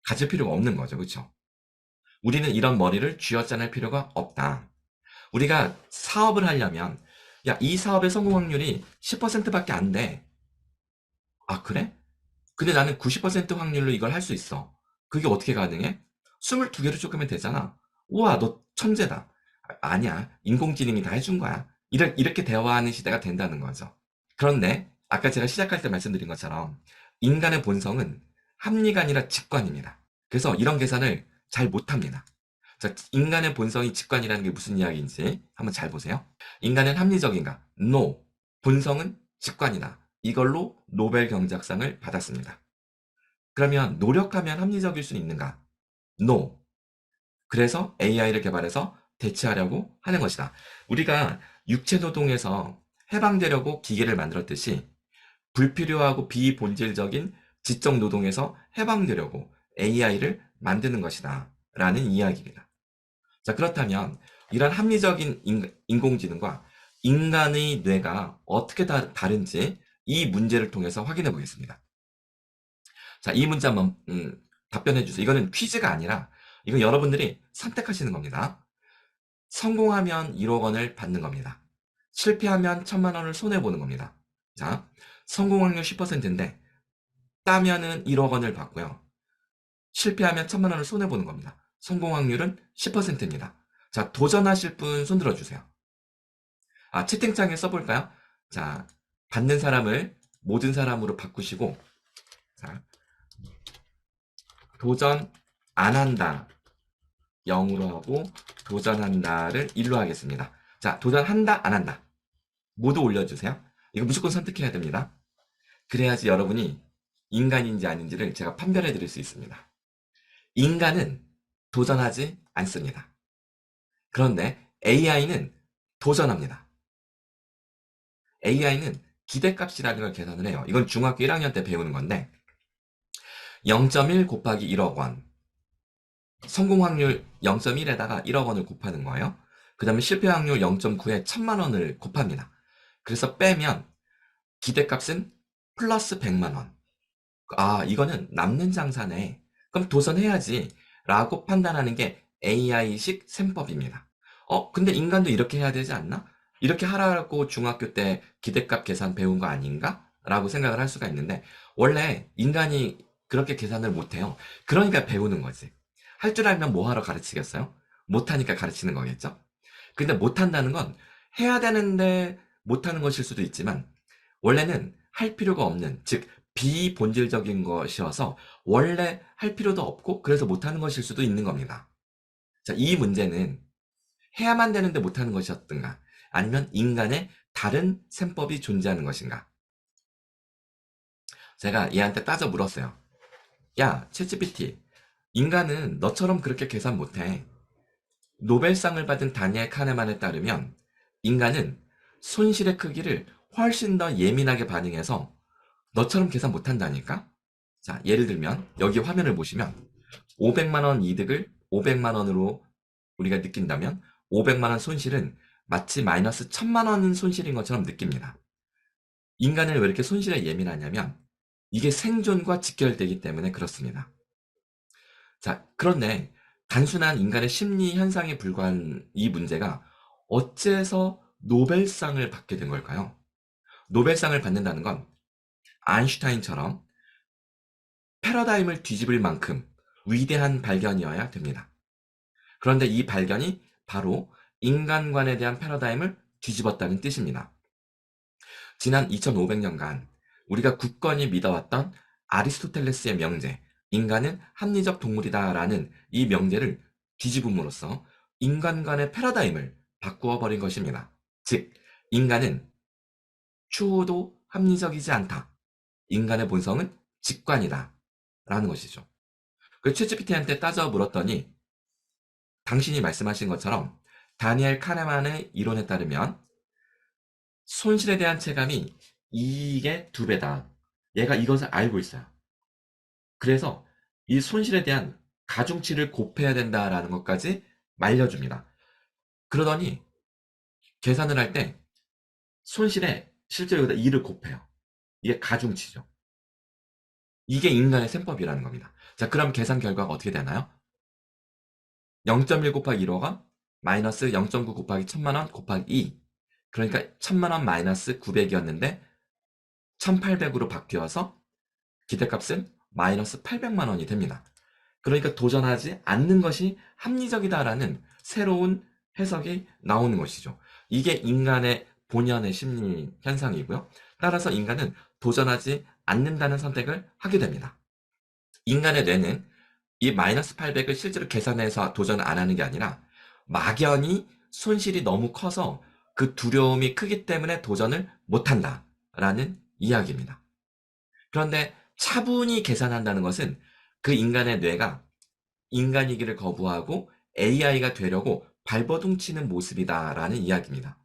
가질 필요가 없는 거죠. 그렇죠? 우리는 이런 머리를 쥐어짜낼 필요가 없다. 우리가 사업을 하려면 야, 이 사업의 성공 확률이 10%밖에 안 돼. 아, 그래? 근데 나는 90% 확률로 이걸 할 수 있어. 그게 어떻게 가능해? 22개로 쪼개면 되잖아. 우와, 너 천재다. 아니야. 인공지능이 다 해준 거야. 이렇게 대화하는 시대가 된다는 거죠. 그런데 아까 제가 시작할 때 말씀드린 것처럼 인간의 본성은 합리가 아니라 직관입니다. 그래서 이런 계산을 잘 못합니다. 자, 인간의 본성이 직관이라는 게 무슨 이야기인지 한번 잘 보세요. 인간은 합리적인가? No. 본성은 직관이다. 이걸로 노벨 경제학상을 받았습니다. 그러면 노력하면 합리적일 수 있는가? No. 그래서 AI를 개발해서 대체하려고 하는 것이다. 우리가 육체 노동에서 해방되려고 기계를 만들었듯이 불필요하고 비본질적인 지적 노동에서 해방되려고 AI를 만드는 것이다. 라는 이야기입니다. 자, 그렇다면 이런 합리적인 인공지능과 인간의 뇌가 어떻게 다른지 이 문제를 통해서 확인해 보겠습니다. 자, 이 문제 한번 답변해 주세요. 이거는 퀴즈가 아니라 이건 여러분들이 선택하시는 겁니다. 성공하면 1억 원을 받는 겁니다. 실패하면 1,000만 원을 손해보는 겁니다. 자, 성공 확률 10%인데 따면은 1억 원을 받고요. 실패하면 1,000만 원을 손해보는 겁니다. 성공 확률은 10%입니다. 자, 도전하실 분 손 들어주세요. 채팅창에 써볼까요? 자, 받는 사람을 모든 사람으로 바꾸시고, 자, 도전 안 한다 0으로 하고 도전한다를 1로 하겠습니다. 자, 도전한다 안 한다 모두 올려주세요. 이거 무조건 선택해야 됩니다. 그래야지 여러분이 인간인지 아닌지를 제가 판별해 드릴 수 있습니다. 인간은 도전하지 않습니다. 그런데 AI는 도전합니다. AI는 기대값이라는 걸 계산을 해요. 이건 중학교 1학년 때 배우는 건데 0.1 곱하기 1억 원, 성공 확률 0.1에다가 1억 원을 곱하는 거예요. 그 다음에 실패 확률 0.9에 1,000만 원을 곱합니다. 그래서 빼면 기대값은 플러스 100만 원. 이거는 남는 장사네. 그럼 도전해야지 라고 판단하는 게 AI식 셈법입니다. 근데 인간도 이렇게 해야 되지 않나? 이렇게 하라고 중학교 때 기대값 계산 배운 거 아닌가? 라고 생각을 할 수가 있는데 원래 인간이 그렇게 계산을 못해요. 그러니까 배우는 거지. 할 줄 알면 뭐하러 가르치겠어요? 못하니까 가르치는 거겠죠? 근데 못한다는 건 해야 되는데 못하는 것일 수도 있지만 원래는 할 필요가 없는, 즉 비본질적인 것이어서 원래 할 필요도 없고 그래서 못하는 것일 수도 있는 겁니다. 자, 이 문제는 해야만 되는데 못하는 것이었든가 아니면 인간의 다른 셈법이 존재하는 것인가. 제가 얘한테 따져 물었어요. 야, 챗GPT, 인간은 너처럼 그렇게 계산 못해. 노벨상을 받은 다니엘 카네만에 따르면 인간은 손실의 크기를 훨씬 더 예민하게 반응해서 너처럼 계산 못한다니까? 자, 예를 들면 여기 화면을 보시면 500만 원 이득을 500만 원으로 우리가 느낀다면 500만 원 손실은 마치 마이너스 1,000만 원 손실인 것처럼 느낍니다. 인간은 왜 이렇게 손실에 예민하냐면 이게 생존과 직결되기 때문에 그렇습니다. 자, 그런데 단순한 인간의 심리 현상에 불과한 이 문제가 어째서 노벨상을 받게 된 걸까요? 노벨상을 받는다는 건 아인슈타인처럼 패러다임을 뒤집을 만큼 위대한 발견이어야 됩니다. 그런데 이 발견이 바로 인간관에 대한 패러다임을 뒤집었다는 뜻입니다. 지난 2500년간 우리가 굳건히 믿어왔던 아리스토텔레스의 명제, 인간은 합리적 동물이다라는 이 명제를 뒤집음으로써 인간관의 패러다임을 바꾸어 버린 것입니다. 즉, 인간은 추호도 합리적이지 않다. 인간의 본성은 직관이다. 라는 것이죠. 그 챗GPT한테 따져 물었더니 당신이 말씀하신 것처럼 다니엘 카네만의 이론에 따르면 손실에 대한 체감이 이익의 2배다. 얘가 이것을 알고 있어요. 그래서 이 손실에 대한 가중치를 곱해야 된다라는 것까지 말려줍니다. 그러더니 계산을 할 때 손실에 실제로 여기다 2를 곱해요. 이게 가중치죠. 이게 인간의 셈법이라는 겁니다. 자, 그럼 계산 결과가 어떻게 되나요? 0.1 곱하기 1억 원 마이너스 0.9 곱하기 1,000만 원 곱하기 2. 그러니까 1,000만 원 마이너스 900이었는데 1,800으로 바뀌어서 기대값은 마이너스 800만 원이 됩니다. 그러니까 도전하지 않는 것이 합리적이다라는 새로운 해석이 나오는 것이죠. 이게 인간의 본연의 심리 현상이고요. 따라서 인간은 도전하지 않는다는 선택을 하게 됩니다. 인간의 뇌는 이 마이너스 800을 실제로 계산해서 도전을 안 하는 게 아니라 막연히 손실이 너무 커서 그 두려움이 크기 때문에 도전을 못한다라는 이야기입니다. 그런데 차분히 계산한다는 것은 그 인간의 뇌가 인간이기를 거부하고 AI가 되려고 발버둥 치는 모습이다라는 이야기입니다.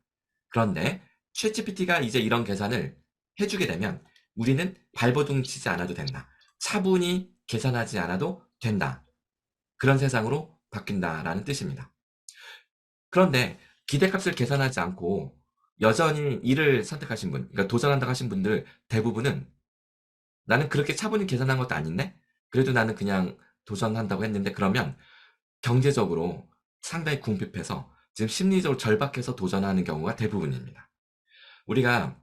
그런데 챗GPT가 이제 이런 계산을 해주게 되면 우리는 발버둥 치지 않아도 된다. 차분히 계산하지 않아도 된다. 그런 세상으로 바뀐다라는 뜻입니다. 그런데 기대값을 계산하지 않고 여전히 이를 선택하신 분, 그러니까 도전한다고 하신 분들 대부분은 나는 그렇게 차분히 계산한 것도 아닌데 그래도 나는 그냥 도전한다고 했는데 그러면 경제적으로 상당히 궁핍해서 지금 심리적으로 절박해서 도전하는 경우가 대부분입니다. 우리가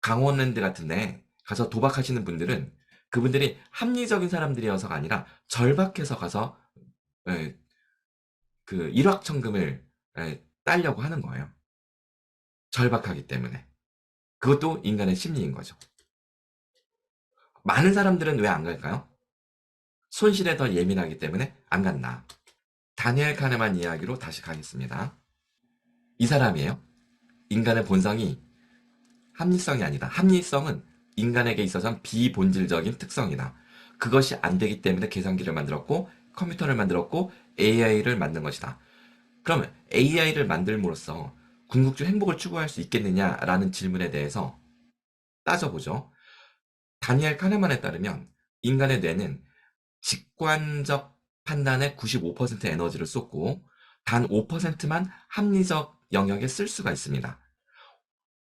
강원랜드 같은데 가서 도박하시는 분들은 그분들이 합리적인 사람들이어서가 아니라 절박해서 가서 예, 그 일확천금을 따려고 하는 거예요. 절박하기 때문에. 그것도 인간의 심리인 거죠. 많은 사람들은 왜 안 갈까요? 손실에 더 예민하기 때문에 안 간다. 다니엘 카네만 이야기로 다시 가겠습니다. 이 사람이에요. 인간의 본성이 합리성이 아니다. 합리성은 인간에게 있어서는 비본질적인 특성이다. 그것이 안 되기 때문에 계산기를 만들었고 컴퓨터를 만들었고 AI를 만든 것이다. 그러면 AI를 만들므로써 궁극적 행복을 추구할 수 있겠느냐라는 질문에 대해서 따져보죠. 다니엘 카네만에 따르면 인간의 뇌는 직관적 판단에 95% 에너지를 쏟고 단 5%만 합리적 영역에 쓸 수가 있습니다.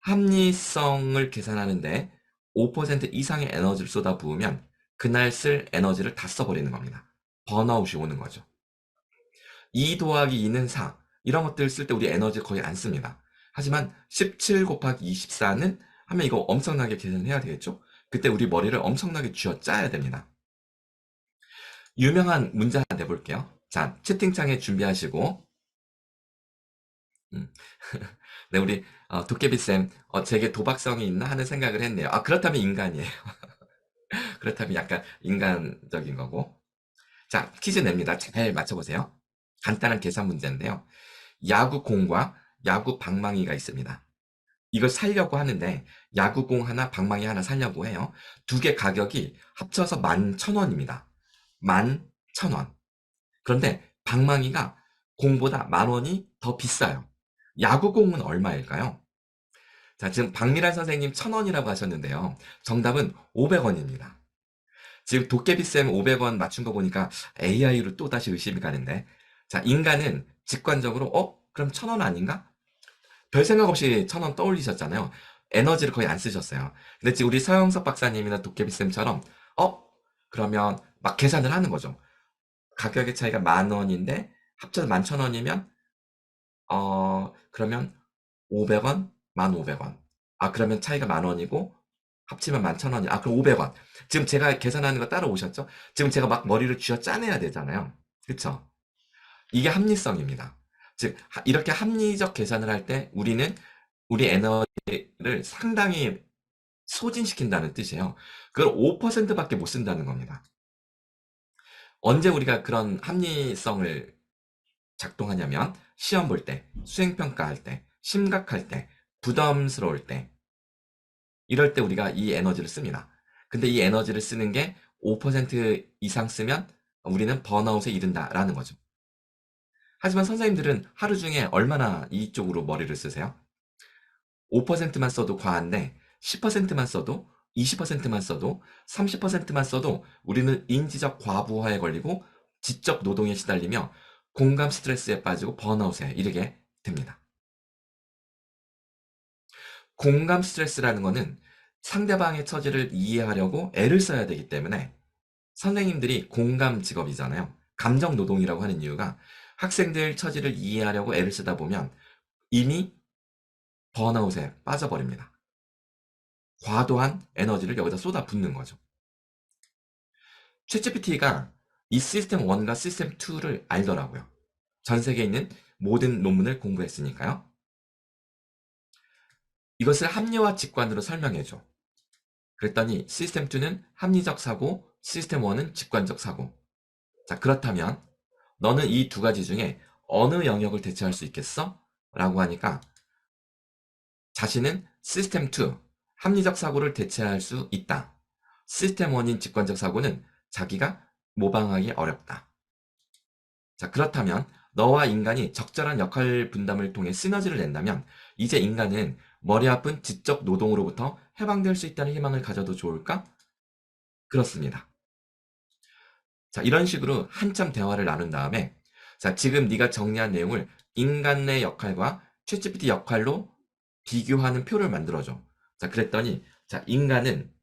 합리성을 계산하는데 5% 이상의 에너지를 쏟아부으면 그날 쓸 에너지를 다 써버리는 겁니다. 번아웃이 오는 거죠. 2 더하기 2는 4 이런 것들 쓸 때 우리 에너지 거의 안 씁니다. 하지만 17 곱하기 24는 하면 이거 엄청나게 계산해야 되겠죠? 그때 우리 머리를 엄청나게 쥐어짜야 됩니다. 유명한 문제 하나 내볼게요. 자, 채팅창에 준비하시고 네, 우리 도깨비쌤 제게 도박성이 있나 하는 생각을 했네요. 아, 그렇다면 인간이에요. 그렇다면 약간 인간적인 거고. 자, 퀴즈 냅니다. 잘 맞춰보세요. 간단한 계산 문제인데요. 야구공과 야구 방망이가 있습니다. 이걸 사려고 하는데 야구공 하나 방망이 하나 사려고 해요. 두 개 가격이 합쳐서 11,000원입니다. 11,000원. 그런데 방망이가 공보다 10,000원이 더 비싸요. 야구공은 얼마일까요? 자, 지금 박미란 선생님 1,000원이라고 하셨는데요. 정답은 500원입니다. 지금 도깨비쌤 500원 맞춘 거 보니까 AI로 또 다시 의심이 가는데, 자, 인간은 직관적으로 그럼 1,000원 아닌가? 별 생각 없이 1,000원 떠올리셨잖아요. 에너지를 거의 안 쓰셨어요. 근데 지금 우리 서영석 박사님이나 도깨비쌤처럼 그러면 막 계산을 하는 거죠. 가격의 차이가 10,000원인데 합쳐서 11,000원이면 그러면 500원, 1,500원. 아, 그러면 차이가 10,000원이고 합치면 11,000원이. 아, 그럼 500원. 지금 제가 계산하는 거 따라오셨죠? 지금 제가 막 머리를 쥐어 짜내야 되잖아요. 그쵸? 이게 합리성입니다. 즉, 이렇게 합리적 계산을 할 때 우리는 우리 에너지를 상당히 소진시킨다는 뜻이에요. 그걸 5%밖에 못 쓴다는 겁니다. 언제 우리가 그런 합리성을 작동하냐면 시험 볼 때, 수행평가할 때, 심각할 때, 부담스러울 때 이럴 때 우리가 이 에너지를 씁니다. 근데 이 에너지를 쓰는 게 5% 이상 쓰면 우리는 번아웃에 이른다라는 거죠. 하지만 선생님들은 하루 중에 얼마나 이쪽으로 머리를 쓰세요? 5%만 써도 과한데 10%만 써도 20%만 써도 30%만 써도 우리는 인지적 과부하에 걸리고 지적 노동에 시달리며 공감 스트레스에 빠지고 번아웃에 이르게 됩니다. 공감 스트레스라는 거는 상대방의 처지를 이해하려고 애를 써야 되기 때문에 선생님들이 공감 직업이잖아요. 감정 노동이라고 하는 이유가 학생들 처지를 이해하려고 애를 쓰다 보면 이미 번아웃에 빠져버립니다. 과도한 에너지를 여기다 쏟아붓는 거죠. 챗GPT가 이 시스템 1과 시스템 2를 알더라고요. 전 세계에 있는 모든 논문을 공부했으니까요. 이것을 합리화 직관으로 설명해줘. 그랬더니 시스템 2는 합리적 사고, 시스템 1은 직관적 사고. 자, 그렇다면 너는 이 두 가지 중에 어느 영역을 대체할 수 있겠어? 라고 하니까 자신은 시스템 2, 합리적 사고를 대체할 수 있다. 시스템 1인 직관적 사고는 자기가 모방하기 어렵다. 자, 그렇다면 너와 인간이 적절한 역할 분담을 통해 시너지를 낸다면 이제 인간은 머리 아픈 지적 노동으로부터 해방될 수 있다는 희망을 가져도 좋을까? 그렇습니다. 자, 이런 식으로 한참 대화를 나눈 다음에 자, 지금 네가 정리한 내용을 인간의 역할과 챗GPT 역할로 비교하는 표를 만들어줘. 자, 그랬더니, 자, 인간은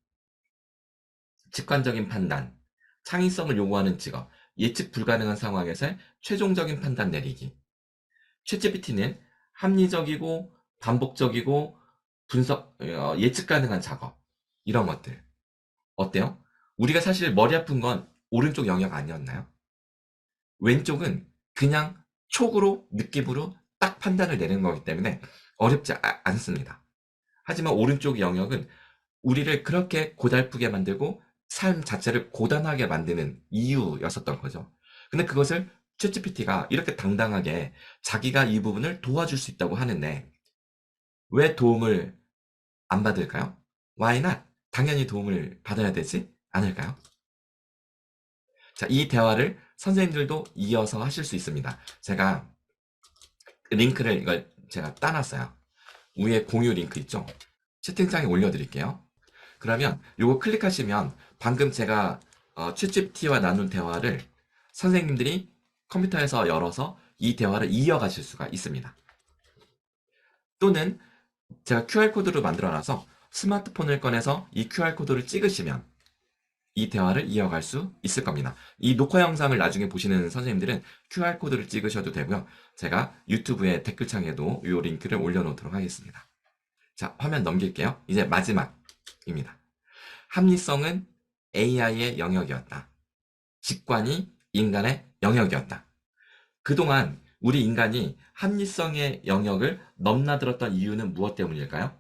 직관적인 판단, 창의성을 요구하는 직업, 예측 불가능한 상황에서의 최종적인 판단 내리기. 챗GPT는 합리적이고 반복적이고 예측 가능한 작업. 이런 것들. 어때요? 우리가 사실 머리 아픈 건 오른쪽 영역 아니었나요? 왼쪽은 그냥 촉으로, 느낌으로 딱 판단을 내리는 거기 때문에 어렵지 않습니다. 하지만 오른쪽 영역은 우리를 그렇게 고달프게 만들고 삶 자체를 고단하게 만드는 이유였었던 거죠. 근데 그것을 챗GPT가 이렇게 당당하게 자기가 이 부분을 도와줄 수 있다고 하는데 왜 도움을 안 받을까요? Why not? 당연히 도움을 받아야 되지 않을까요? 자, 이 대화를 선생님들도 이어서 하실 수 있습니다. 제가 링크를 이걸 제가 따놨어요. 위에 공유 링크 있죠? 채팅창에 올려드릴게요. 그러면 이거 클릭하시면 방금 제가 챗GPT와 나눈 대화를 선생님들이 컴퓨터에서 열어서 이 대화를 이어가실 수가 있습니다. 또는 제가 QR코드로 만들어놔서 스마트폰을 꺼내서 이 QR코드를 찍으시면 이 대화를 이어갈 수 있을 겁니다. 이 녹화 영상을 나중에 보시는 선생님들은 QR코드를 찍으셔도 되고요. 제가 유튜브에 댓글창에도 이 링크를 올려놓도록 하겠습니다. 자, 화면 넘길게요. 이제 마지막입니다. 합리성은 AI의 영역이었다. 직관이 인간의 영역이었다. 그동안 우리 인간이 합리성의 영역을 넘나들었던 이유는 무엇 때문일까요?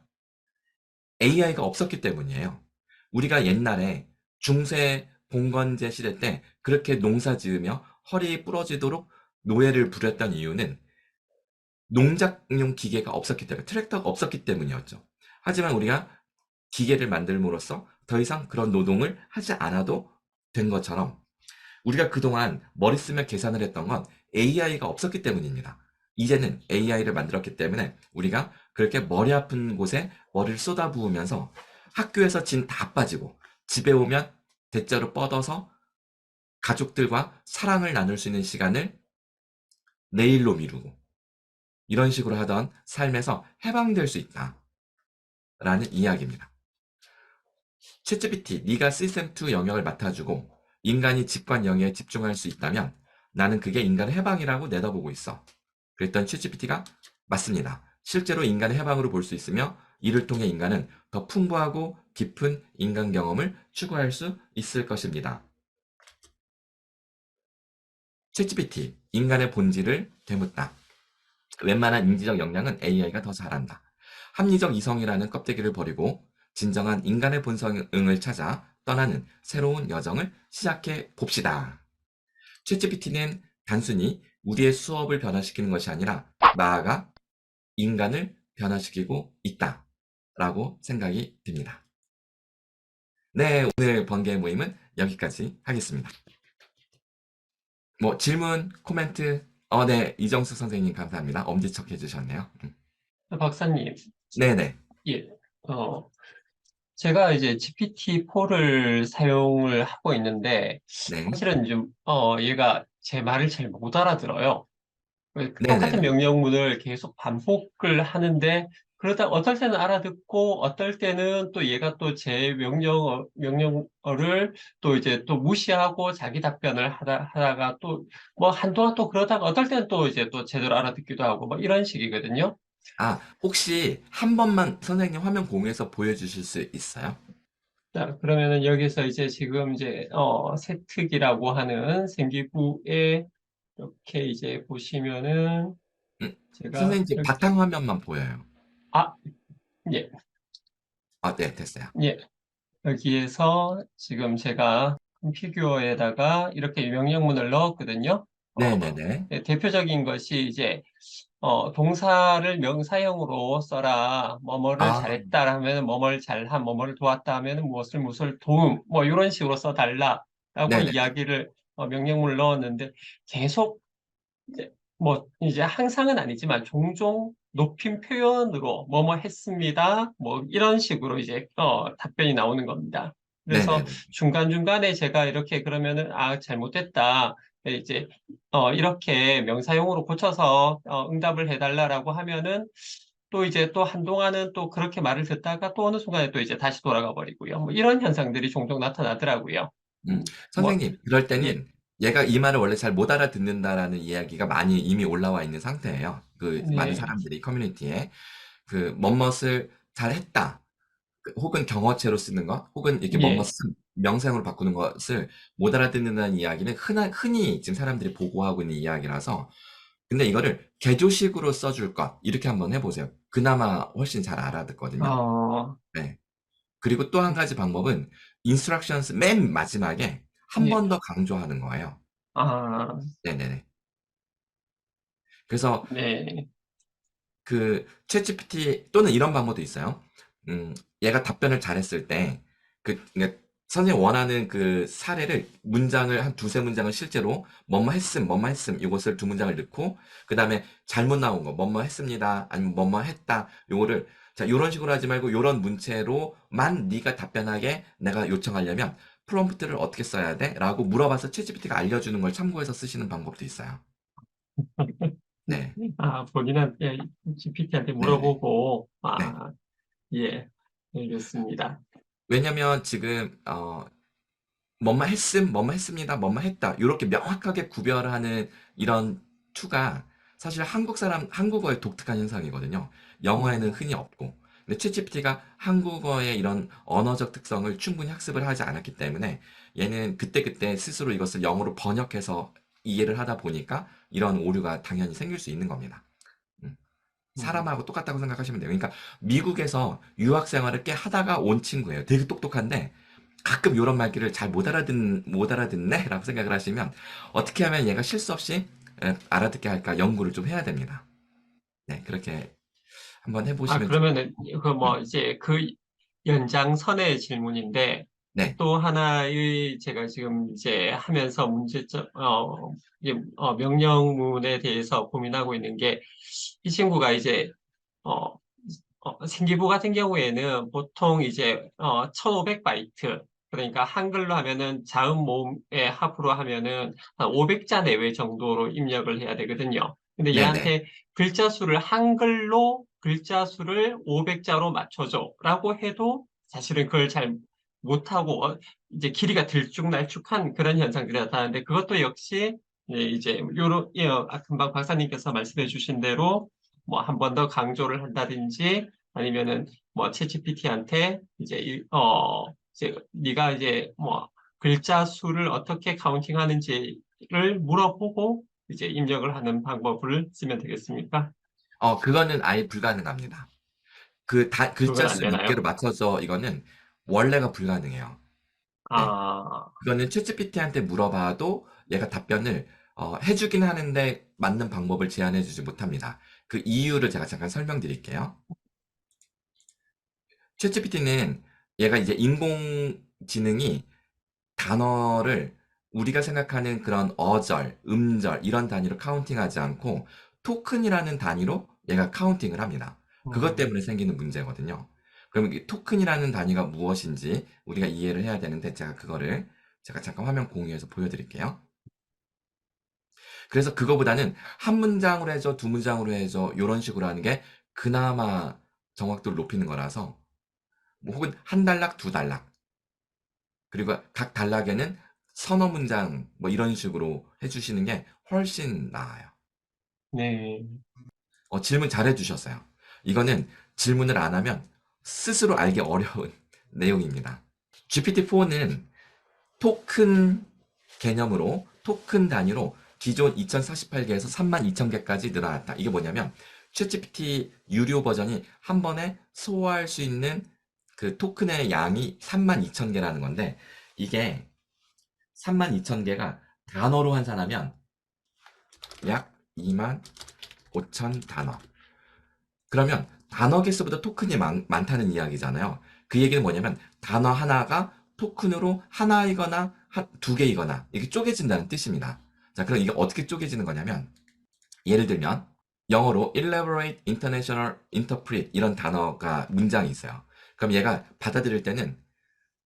AI가 없었기 때문이에요. 우리가 옛날에 중세 봉건제 시대 때 그렇게 농사 지으며 허리 부러지도록 노예를 부렸던 이유는 농작용 기계가 없었기 때문에, 트랙터가 없었기 때문이었죠. 하지만 우리가 기계를 만들므로써 더 이상 그런 노동을 하지 않아도 된 것처럼 우리가 그동안 머리 쓰며 계산을 했던 건 AI가 없었기 때문입니다. 이제는 AI를 만들었기 때문에 우리가 그렇게 머리 아픈 곳에 머리를 쏟아부으면서 학교에서 진 다 빠지고 집에 오면 대자로 뻗어서 가족들과 사랑을 나눌 수 있는 시간을 내일로 미루고 이런 식으로 하던 삶에서 해방될 수 있다 라는 이야기입니다. 챗GPT, 네가 시스템2 영역을 맡아주고 인간이 직관 영역에 집중할 수 있다면 나는 그게 인간의 해방이라고 내다보고 있어. 그랬던 챗GPT가 맞습니다. 실제로 인간의 해방으로 볼 수 있으며 이를 통해 인간은 더 풍부하고 깊은 인간 경험을 추구할 수 있을 것입니다. 챗GPT, 인간의 본질을 되묻다. 웬만한 인지적 역량은 AI가 더 잘한다. 합리적 이성이라는 껍데기를 버리고 진정한 인간의 본성을 찾아 떠나는 새로운 여정을 시작해 봅시다. 챗GPT는 단순히 우리의 수업을 변화시키는 것이 아니라 나아가 인간을 변화시키고 있다 라고 생각이 듭니다. 네, 오늘 번개 모임은 여기까지 하겠습니다. 뭐 질문, 코멘트, 네, 이정숙 선생님 감사합니다. 엄지척 해주셨네요. 박사님, 네네. 예, 제가 이제 GPT-4를 사용을 하고 있는데, 네. 사실은 좀, 얘가 제 말을 잘 못 알아들어요. 똑같은 네네네. 명령문을 계속 반복을 하는데, 그러다 어떨 때는 알아듣고, 어떨 때는 또 얘가 또 제 명령어를 또 이제 또 무시하고 자기 답변을 하다가 또 뭐 한동안 또 그러다가 어떨 때는 또 이제 또 제대로 알아듣기도 하고 뭐 이런 식이거든요. 혹시 한 번만 선생님 화면 공유해서 보여주실 수 있어요? 자, 그러면은 여기서 이제 지금 이제, 세특이라고 하는 생기부에 이렇게 이제 보시면은 제가 선생님 지금 여기, 바탕화면만 보여요. 예, 네, 됐어요. 예. 여기에서 지금 제가 피규어에다가 이렇게 명령문을 넣었거든요. 네네네. 대표적인 것이 이제, 동사를 명사형으로 써라. 뭐뭐를 잘했다 하면 뭐뭐를 잘한, 뭐뭐를 도왔다 하면 무엇을 도움, 뭐 이런 식으로 써달라라고 네네. 이야기를, 명령문을 넣었는데 계속 이제 항상은 아니지만 종종 높임 표현으로 뭐뭐 했습니다. 뭐 이런 식으로 이제 답변이 나오는 겁니다. 그래서 네네네. 중간중간에 제가 이렇게 그러면은 잘못됐다. 이제 이렇게 명사용으로 고쳐서 응답을 해달라라고 하면은 또 이제 또 한동안은 또 그렇게 말을 듣다가 또 어느 순간에 또 이제 다시 돌아가 버리고요. 뭐 이런 현상들이 종종 나타나더라고요. 뭐, 선생님, 그럴 예, 때는 얘가 이 말을 원래 잘 못 알아듣는다라는 이야기가 많이 이미 올라와 있는 상태예요. 그 많은 네, 사람들이 커뮤니티에 그 뭐뭇을 잘 했다. 혹은 경어체로 쓰는 것, 혹은 이렇게 예, 뭐뭇은 명사형으로 바꾸는 것을 못 알아듣는다는 이야기는 흔히 지금 사람들이 보고하고 있는 이야기라서 근데 이거를 개조식으로 써줄 것 이렇게 한번 해보세요. 그나마 훨씬 잘 알아듣거든요. 네. 그리고 또 한 가지 방법은 instructions 맨 마지막에 한 예, 번 더 강조하는 거예요. 네네네. 그래서 네, 그 챗GPT 또는 이런 방법도 있어요. 얘가 답변을 잘했을 때 그러니까 선생님 원하는 그 사례를 문장을 한 두세 문장을 실제로 뭐뭐 했음 이것을 두 문장을 넣고 그 다음에 잘못 나온 거 뭐뭐 했습니다 아니면 뭐뭐 했다 요거를 자 요런 식으로 하지 말고 요런 문체로만 네가 답변하게 내가 요청하려면 프롬프트를 어떻게 써야 돼? 라고 물어봐서 챗GPT가 알려주는 걸 참고해서 쓰시는 방법도 있어요. 네. 본인한테 GPT한테 네네. 물어보고, 네. 예, 알겠습니다. 왜냐면 지금 뭐뭐 했음, 뭐뭐 했습니다, 뭐뭐 했다 이렇게 명확하게 구별하는 이런 툴가 사실 한국어의 독특한 현상이거든요. 영어에는 흔히 없고 근데 챗GPT가 한국어의 이런 언어적 특성을 충분히 학습을 하지 않았기 때문에 얘는 그때그때 스스로 이것을 영어로 번역해서 이해를 하다 보니까 이런 오류가 당연히 생길 수 있는 겁니다. 사람하고 똑같다고 생각하시면 돼요. 그러니까 미국에서 유학 생활을 꽤 하다가 온 친구예요. 되게 똑똑한데 가끔 이런 말귀를 잘 못 알아듣네? 라고 생각을 하시면 어떻게 하면 얘가 실수 없이 알아듣게 할까 연구를 좀 해야 됩니다. 네, 그렇게 한번 해보시면 그러면은, 이제 그 연장선의 질문인데, 네, 또 하나의 제가 지금 이제 하면서 명령문에 대해서 고민하고 있는 게, 이 친구가 이제, 어, 생기부 같은 경우에는 보통 이제 1500바이트 그러니까 한글로 하면은 자음 모음의 합으로 하면은 한 500자 내외 정도로 입력을 해야 되거든요. 근데 네네. 얘한테 글자 수를 한글로 글자 수를 500자로 맞춰줘라고 해도 사실은 그걸 잘 못하고 이제 길이가 들쭉날쭉한 그런 현상들이 나타나는데 그것도 역시 이제 요런 금방 박사님께서 말씀해 주신 대로 뭐 한 번 더 강조를 한다든지 아니면은 뭐 챗GPT한테 이제 네가 이제 뭐 글자 수를 어떻게 카운팅하는지를 물어보고 이제 입력을 하는 방법을 쓰면 되겠습니까? 그거는 아예 불가능합니다. 그건 글자 안 수 몇 되나요? 개로 맞춰서 이거는 원래가 불가능해요. 네. 그거는 챗GPT한테 물어봐도 얘가 답변을 해주긴 하는데 맞는 방법을 제안해주지 못합니다. 그 이유를 제가 잠깐 설명드릴게요. 챗GPT는 얘가 이제 인공지능이 단어를 우리가 생각하는 그런 어절, 음절 이런 단위로 카운팅하지 않고 토큰이라는 단위로 얘가 카운팅을 합니다. 그것 때문에 생기는 문제거든요. 그럼 이 토큰이라는 단위가 무엇인지 우리가 이해를 해야 되는데 제가 잠깐 화면 공유해서 보여드릴게요. 그래서 그거보다는 한 문장으로 해줘, 두 문장으로 해줘 이런 식으로 하는 게 그나마 정확도를 높이는 거라서 뭐 혹은 한 단락, 두 단락 그리고 각 단락에는 서너 문장 뭐 이런 식으로 해주시는 게 훨씬 나아요. 네. 질문 잘해 주셨어요. 이거는 질문을 안 하면 스스로 알기 어려운 내용입니다. GPT-4는 토큰 개념으로 토큰 단위로 기존 2048개에서 32,000개까지 늘어났다. 이게 뭐냐면 챗GPT 유료 버전이 한 번에 소화할 수 있는 그 토큰의 양이 32,000개라는 건데 이게 32,000개가 단어로 환산하면 약 25,000 단어. 그러면 단어 개수보다 토큰이 많다는 이야기잖아요. 그 얘기는 뭐냐면 단어 하나가 토큰으로 하나이거나 두 개이거나 이게 쪼개진다는 뜻입니다. 자, 그럼 이게 어떻게 쪼개지는 거냐면 예를 들면 영어로 elaborate, international, interpret 이런 단어가 문장이 있어요. 그럼 얘가 받아들일 때는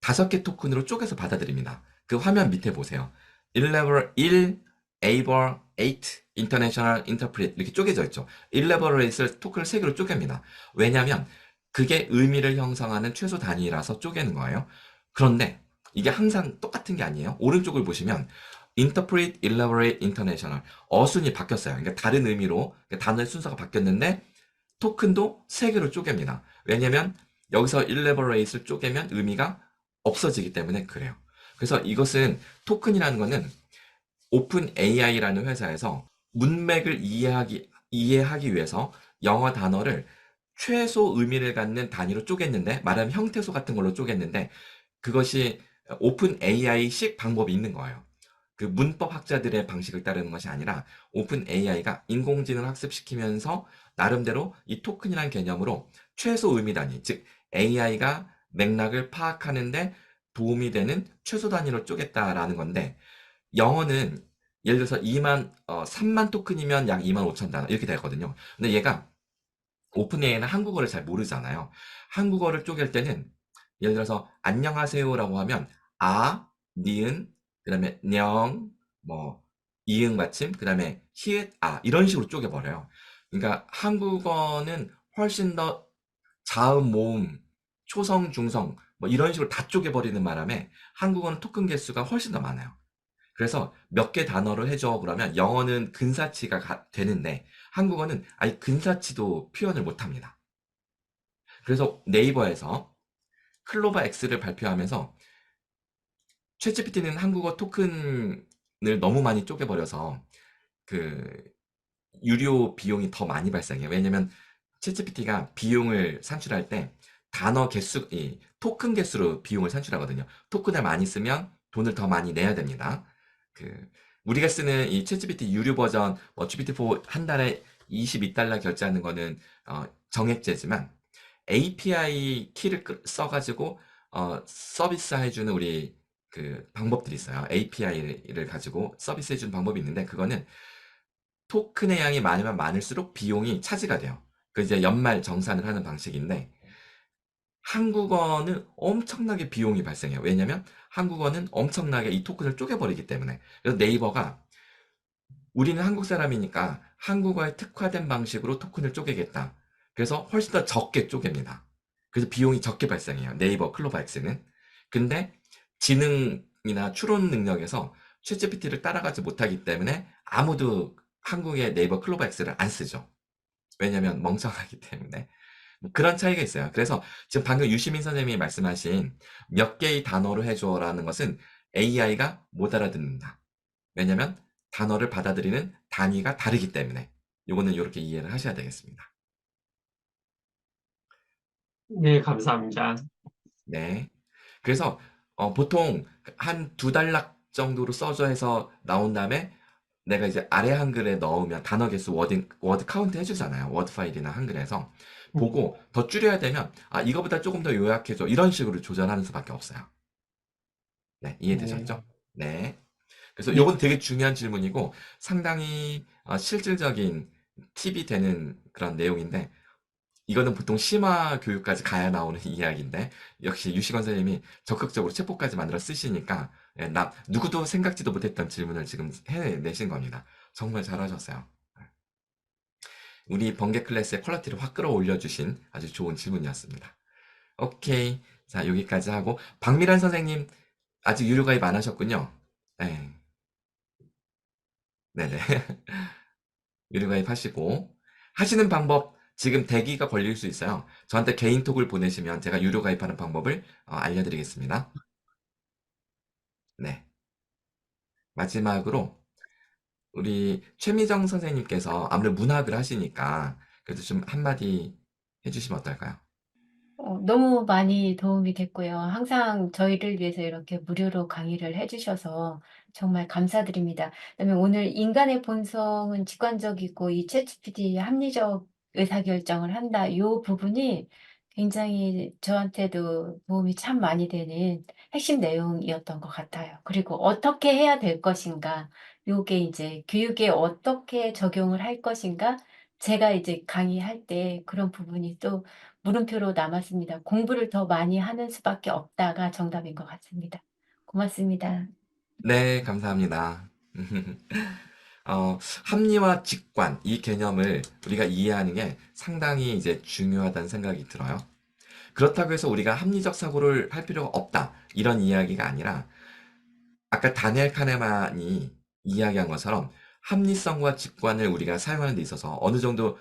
5개 토큰으로 쪼개서 받아들입니다. 그 화면 밑에 보세요. elaborate, able, 8, international, interpret 이렇게 쪼개져 있죠. elaborate을 토큰을 3개로 쪼갭니다. 왜냐하면 그게 의미를 형성하는 최소 단위라서 쪼개는 거예요. 그런데 이게 항상 똑같은 게 아니에요. 오른쪽을 보시면 interpret, elaborate, international 어순이 바뀌었어요. 그러니까 다른 의미로 단어의 순서가 바뀌었는데 토큰도 3개로 쪼갭니다. 왜냐면 여기서 elaborate을 쪼개면 의미가 없어지기 때문에 그래요. 그래서 이것은 토큰이라는 거는 오픈 AI라는 회사에서 문맥을 이해하기 위해서 영어 단어를 최소 의미를 갖는 단위로 쪼갰는데, 말하면 형태소 같은 걸로 쪼갰는데, 그것이 오픈 AI식 방법이 있는 거예요. 그 문법 학자들의 방식을 따르는 것이 아니라 오픈 AI가 인공지능을 학습시키면서 나름대로 이 토큰이라는 개념으로 최소 의미 단위, 즉 AI가 맥락을 파악하는데 도움이 되는 최소 단위로 쪼갰다라는 건데, 영어는 예를 들어서 3만 토큰이면 약 2만 5천 단어 이렇게 되거든요. 근데 얘가 오픈 AI는 한국어를 잘 모르잖아요. 한국어를 쪼갤 때는 예를 들어서 안녕하세요라고 하면 아, 니은, 그다음에 녕, 뭐 이응 받침, 그다음에 히읗, 아 이런 식으로 쪼개버려요. 그러니까 한국어는 훨씬 더 자음, 모음, 초성, 중성 뭐 이런 식으로 다 쪼개버리는 바람에 한국어는 토큰 개수가 훨씬 더 많아요. 그래서 몇 개 단어를 해줘 그러면 영어는 근사치가 되는데 한국어는 아예 근사치도 표현을 못합니다. 그래서 네이버에서 클로버 X를 발표하면서 챗GPT는 한국어 토큰을 너무 많이 쪼개버려서 그 유료 비용이 더 많이 발생해요. 왜냐면 챗GPT가 비용을 산출할 때 단어 개수, 이 토큰 개수로 비용을 산출하거든요. 토큰을 많이 쓰면 돈을 더 많이 내야 됩니다. 우리가 쓰는 이 챗GPT 유료 버전, 뭐 GPT-4 한 달에 $22 결제하는 거는 정액제지만 API 키를 써가지고 서비스 해주는 우리 그 방법들이 있어요. API를 가지고 서비스 해주는 방법이 있는데 그거는 토큰의 양이 많으면 많을수록 비용이 차지가 돼요. 그 이제 연말 정산을 하는 방식인데 한국어는 엄청나게 비용이 발생해요. 왜냐면 한국어는 엄청나게 이 토큰을 쪼개버리기 때문에. 그래서 네이버가 우리는 한국 사람이니까 한국어에 특화된 방식으로 토큰을 쪼개겠다. 그래서 훨씬 더 적게 쪼갭니다. 그래서 비용이 적게 발생해요. 네이버 클로버 X는. 근데 지능이나 추론 능력에서 챗GPT를 따라가지 못하기 때문에 아무도 한국의 네이버 클로버 X를 안 쓰죠. 왜냐면 멍청하기 때문에. 뭐 그런 차이가 있어요. 그래서 지금 방금 유시민 선생님이 말씀하신 몇 개의 단어로 해줘라는 것은 AI가 못 알아듣는다. 왜냐면 단어를 받아들이는 단위가 다르기 때문에. 요거는 이렇게 이해를 하셔야 되겠습니다. 네, 감사합니다. 네. 그래서 보통 한 2단락 정도로 써줘 해서 나온 다음에 내가 이제 아래 한글에 넣으면 단어 개수 워드 카운트 해주잖아요. 워드 파일이나 한글에서. 보고 더 줄여야 되면 이거보다 조금 더 요약해줘. 이런 식으로 조절하는 수밖에 없어요. 네, 이해되셨죠? 네. 그래서 요건 되게 중요한 질문이고 상당히 실질적인 팁이 되는 그런 내용인데 이거는 보통 심화 교육까지 가야 나오는 이야기인데 역시 유시건 선생님이 적극적으로 체포까지 만들어 쓰시니까 누구도 생각지도 못했던 질문을 지금 해내신 겁니다. 정말 잘하셨어요. 우리 번개 클래스의 퀄리티를 확 끌어올려 주신 아주 좋은 질문이었습니다. 오케이. 자, 여기까지 하고 박미란 선생님 아직 유료 가입 안 하셨군요. 네. 네네. 유료 가입하시고 하시는 방법 지금 대기가 걸릴 수 있어요. 저한테 개인톡을 보내시면 제가 유료 가입하는 방법을 알려드리겠습니다. 네. 마지막으로 우리 최미정 선생님께서 아무래도 문학을 하시니까 그래도 좀 한마디 해주시면 어떨까요? 너무 많이 도움이 됐고요. 항상 저희를 위해서 이렇게 무료로 강의를 해주셔서 정말 감사드립니다. 그다음에 오늘 인간의 본성은 직관적이고 이 챗GPT의 합리적 의사결정을 한다. 이 부분이 굉장히 저한테도 도움이 참 많이 되는 핵심 내용이었던 것 같아요. 그리고 어떻게 해야 될 것인가, 요게 이제 교육에 어떻게 적용을 할 것인가, 제가 이제 강의할 때 그런 부분이 또 물음표로 남았습니다. 공부를 더 많이 하는 수밖에 없다가 정답인 것 같습니다. 고맙습니다. 네, 감사합니다. 합리와 직관, 이 개념을 우리가 이해하는 게 상당히 이제 중요하다는 생각이 들어요. 그렇다고 해서 우리가 합리적 사고를 할 필요가 없다, 이런 이야기가 아니라, 아까 다니엘 카네만이 이야기한 것처럼 합리성과 직관을 우리가 사용하는 데 있어서 어느 정도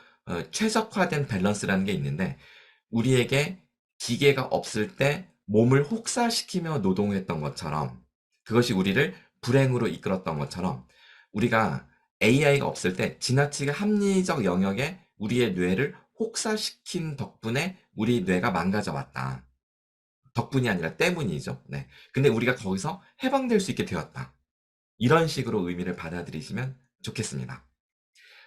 최적화된 밸런스라는 게 있는데, 우리에게 기계가 없을 때 몸을 혹사시키며 노동했던 것처럼, 그것이 우리를 불행으로 이끌었던 것처럼, 우리가 AI가 없을 때 지나치게 합리적 영역에 우리의 뇌를 혹사시킨 덕분에 우리 뇌가 망가져 왔다. 덕분이 아니라 때문이죠. 네. 근데 우리가 거기서 해방될 수 있게 되었다. 이런 식으로 의미를 받아들이시면 좋겠습니다.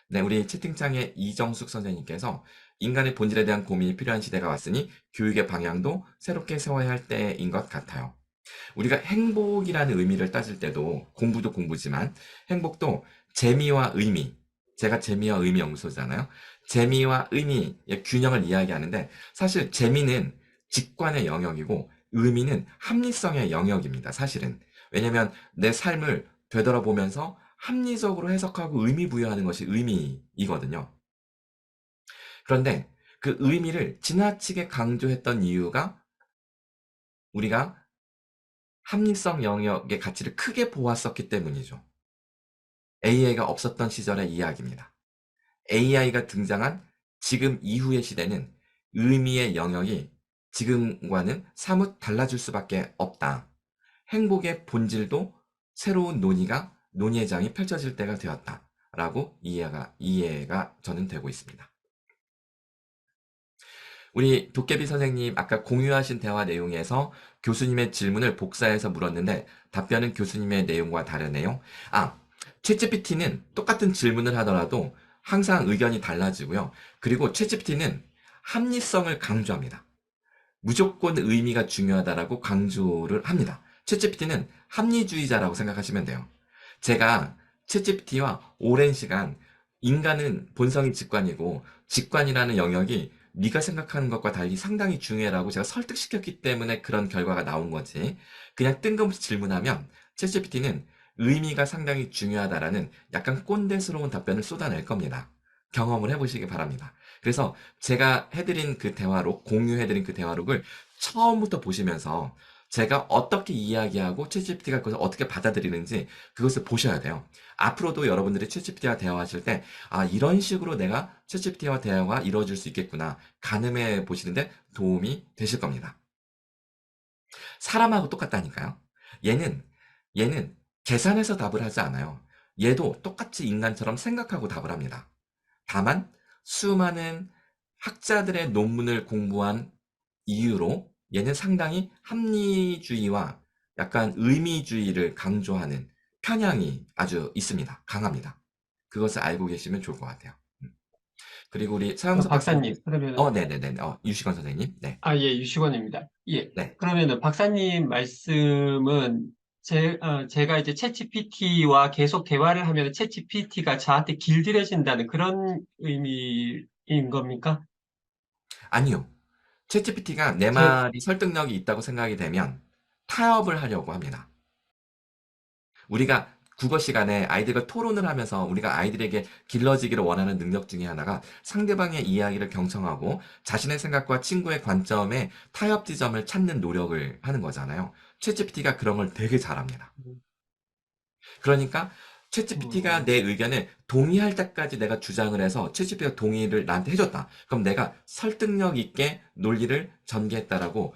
네, 우리 채팅창에 이정숙 선생님께서 인간의 본질에 대한 고민이 필요한 시대가 왔으니 교육의 방향도 새롭게 세워야 할 때인 것 같아요. 우리가 행복이라는 의미를 따질 때도 공부도 공부지만 행복도 재미와 의미, 제가 재미와 의미 연구소잖아요. 재미와 의미의 균형을 이야기하는데, 사실 재미는 직관의 영역이고 의미는 합리성의 영역입니다. 사실은. 왜냐하면 내 삶을 되돌아보면서 합리적으로 해석하고 의미 부여하는 것이 의미이거든요. 그런데 그 의미를 지나치게 강조했던 이유가 우리가 합리성 영역의 가치를 크게 보았었기 때문이죠. AI가 없었던 시절의 이야기입니다. AI가 등장한 지금 이후의 시대는 의미의 영역이 지금과는 사뭇 달라질 수밖에 없다. 행복의 본질도 새로운 논의의 장이 펼쳐질 때가 되었다. 라고 이해가 저는 되고 있습니다. 우리 도깨비 선생님 아까 공유하신 대화 내용에서 교수님의 질문을 복사해서 물었는데 답변은 교수님의 내용과 다르네요. 챗GPT는 똑같은 질문을 하더라도 항상 의견이 달라지고요. 그리고 챗GPT는 합리성을 강조합니다. 무조건 의미가 중요하다라고 강조를 합니다. 챗GPT는 합리주의자라고 생각하시면 돼요. 제가 챗GPT와 오랜 시간 인간은 본성이 직관이고 직관이라는 영역이 네가 생각하는 것과 달리 상당히 중요하라고 제가 설득시켰기 때문에 그런 결과가 나온 거지, 그냥 뜬금없이 질문하면 챗GPT는 의미가 상당히 중요하다라는 약간 꼰대스러운 답변을 쏟아낼 겁니다. 경험을 해보시기 바랍니다. 그래서 제가 해드린 그 대화록, 공유해드린 그 대화록을 처음부터 보시면서 제가 어떻게 이야기하고 챗GPT가 그것을 어떻게 받아들이는지 그것을 보셔야 돼요. 앞으로도 여러분들이 챗GPT와 대화하실 때 이런 식으로 내가 챗GPT와 대화가 이루어질 수 있겠구나 가늠해 보시는데 도움이 되실 겁니다. 사람하고 똑같다니까요. 얘는 계산해서 답을 하지 않아요. 얘도 똑같이 인간처럼 생각하고 답을 합니다. 다만 수많은 학자들의 논문을 공부한 이유로 얘는 상당히 합리주의와 약간 의미주의를 강조하는 편향이 아주 있습니다. 강합니다. 그것을 알고 계시면 좋을 것 같아요. 그리고 우리 서영석 박사님, 박사님, 그러면 네네네, 유시건 선생님, 네, 예, 유시권입니다. 예. 네. 그러면은 박사님 말씀은 제가 이제 챗GPT와 계속 대화를 하면 챗GPT가 저한테 길들여진다는 그런 의미인 겁니까? 아니요. 챗GPT가 내 말이 설득력이 있다고 생각이 되면 타협을 하려고 합니다. 우리가 국어 시간에 아이들과 토론을 하면서 우리가 아이들에게 길러지기를 원하는 능력 중에 하나가 상대방의 이야기를 경청하고 자신의 생각과 친구의 관점에 타협 지점을 찾는 노력을 하는 거잖아요. 챗GPT가 그런 걸 되게 잘합니다. 그러니까 챗GPT가 내 의견에 동의할 때까지 내가 주장을 해서 챗GPT가 동의를 나한테 해줬다. 그럼 내가 설득력 있게 논리를 전개했다라고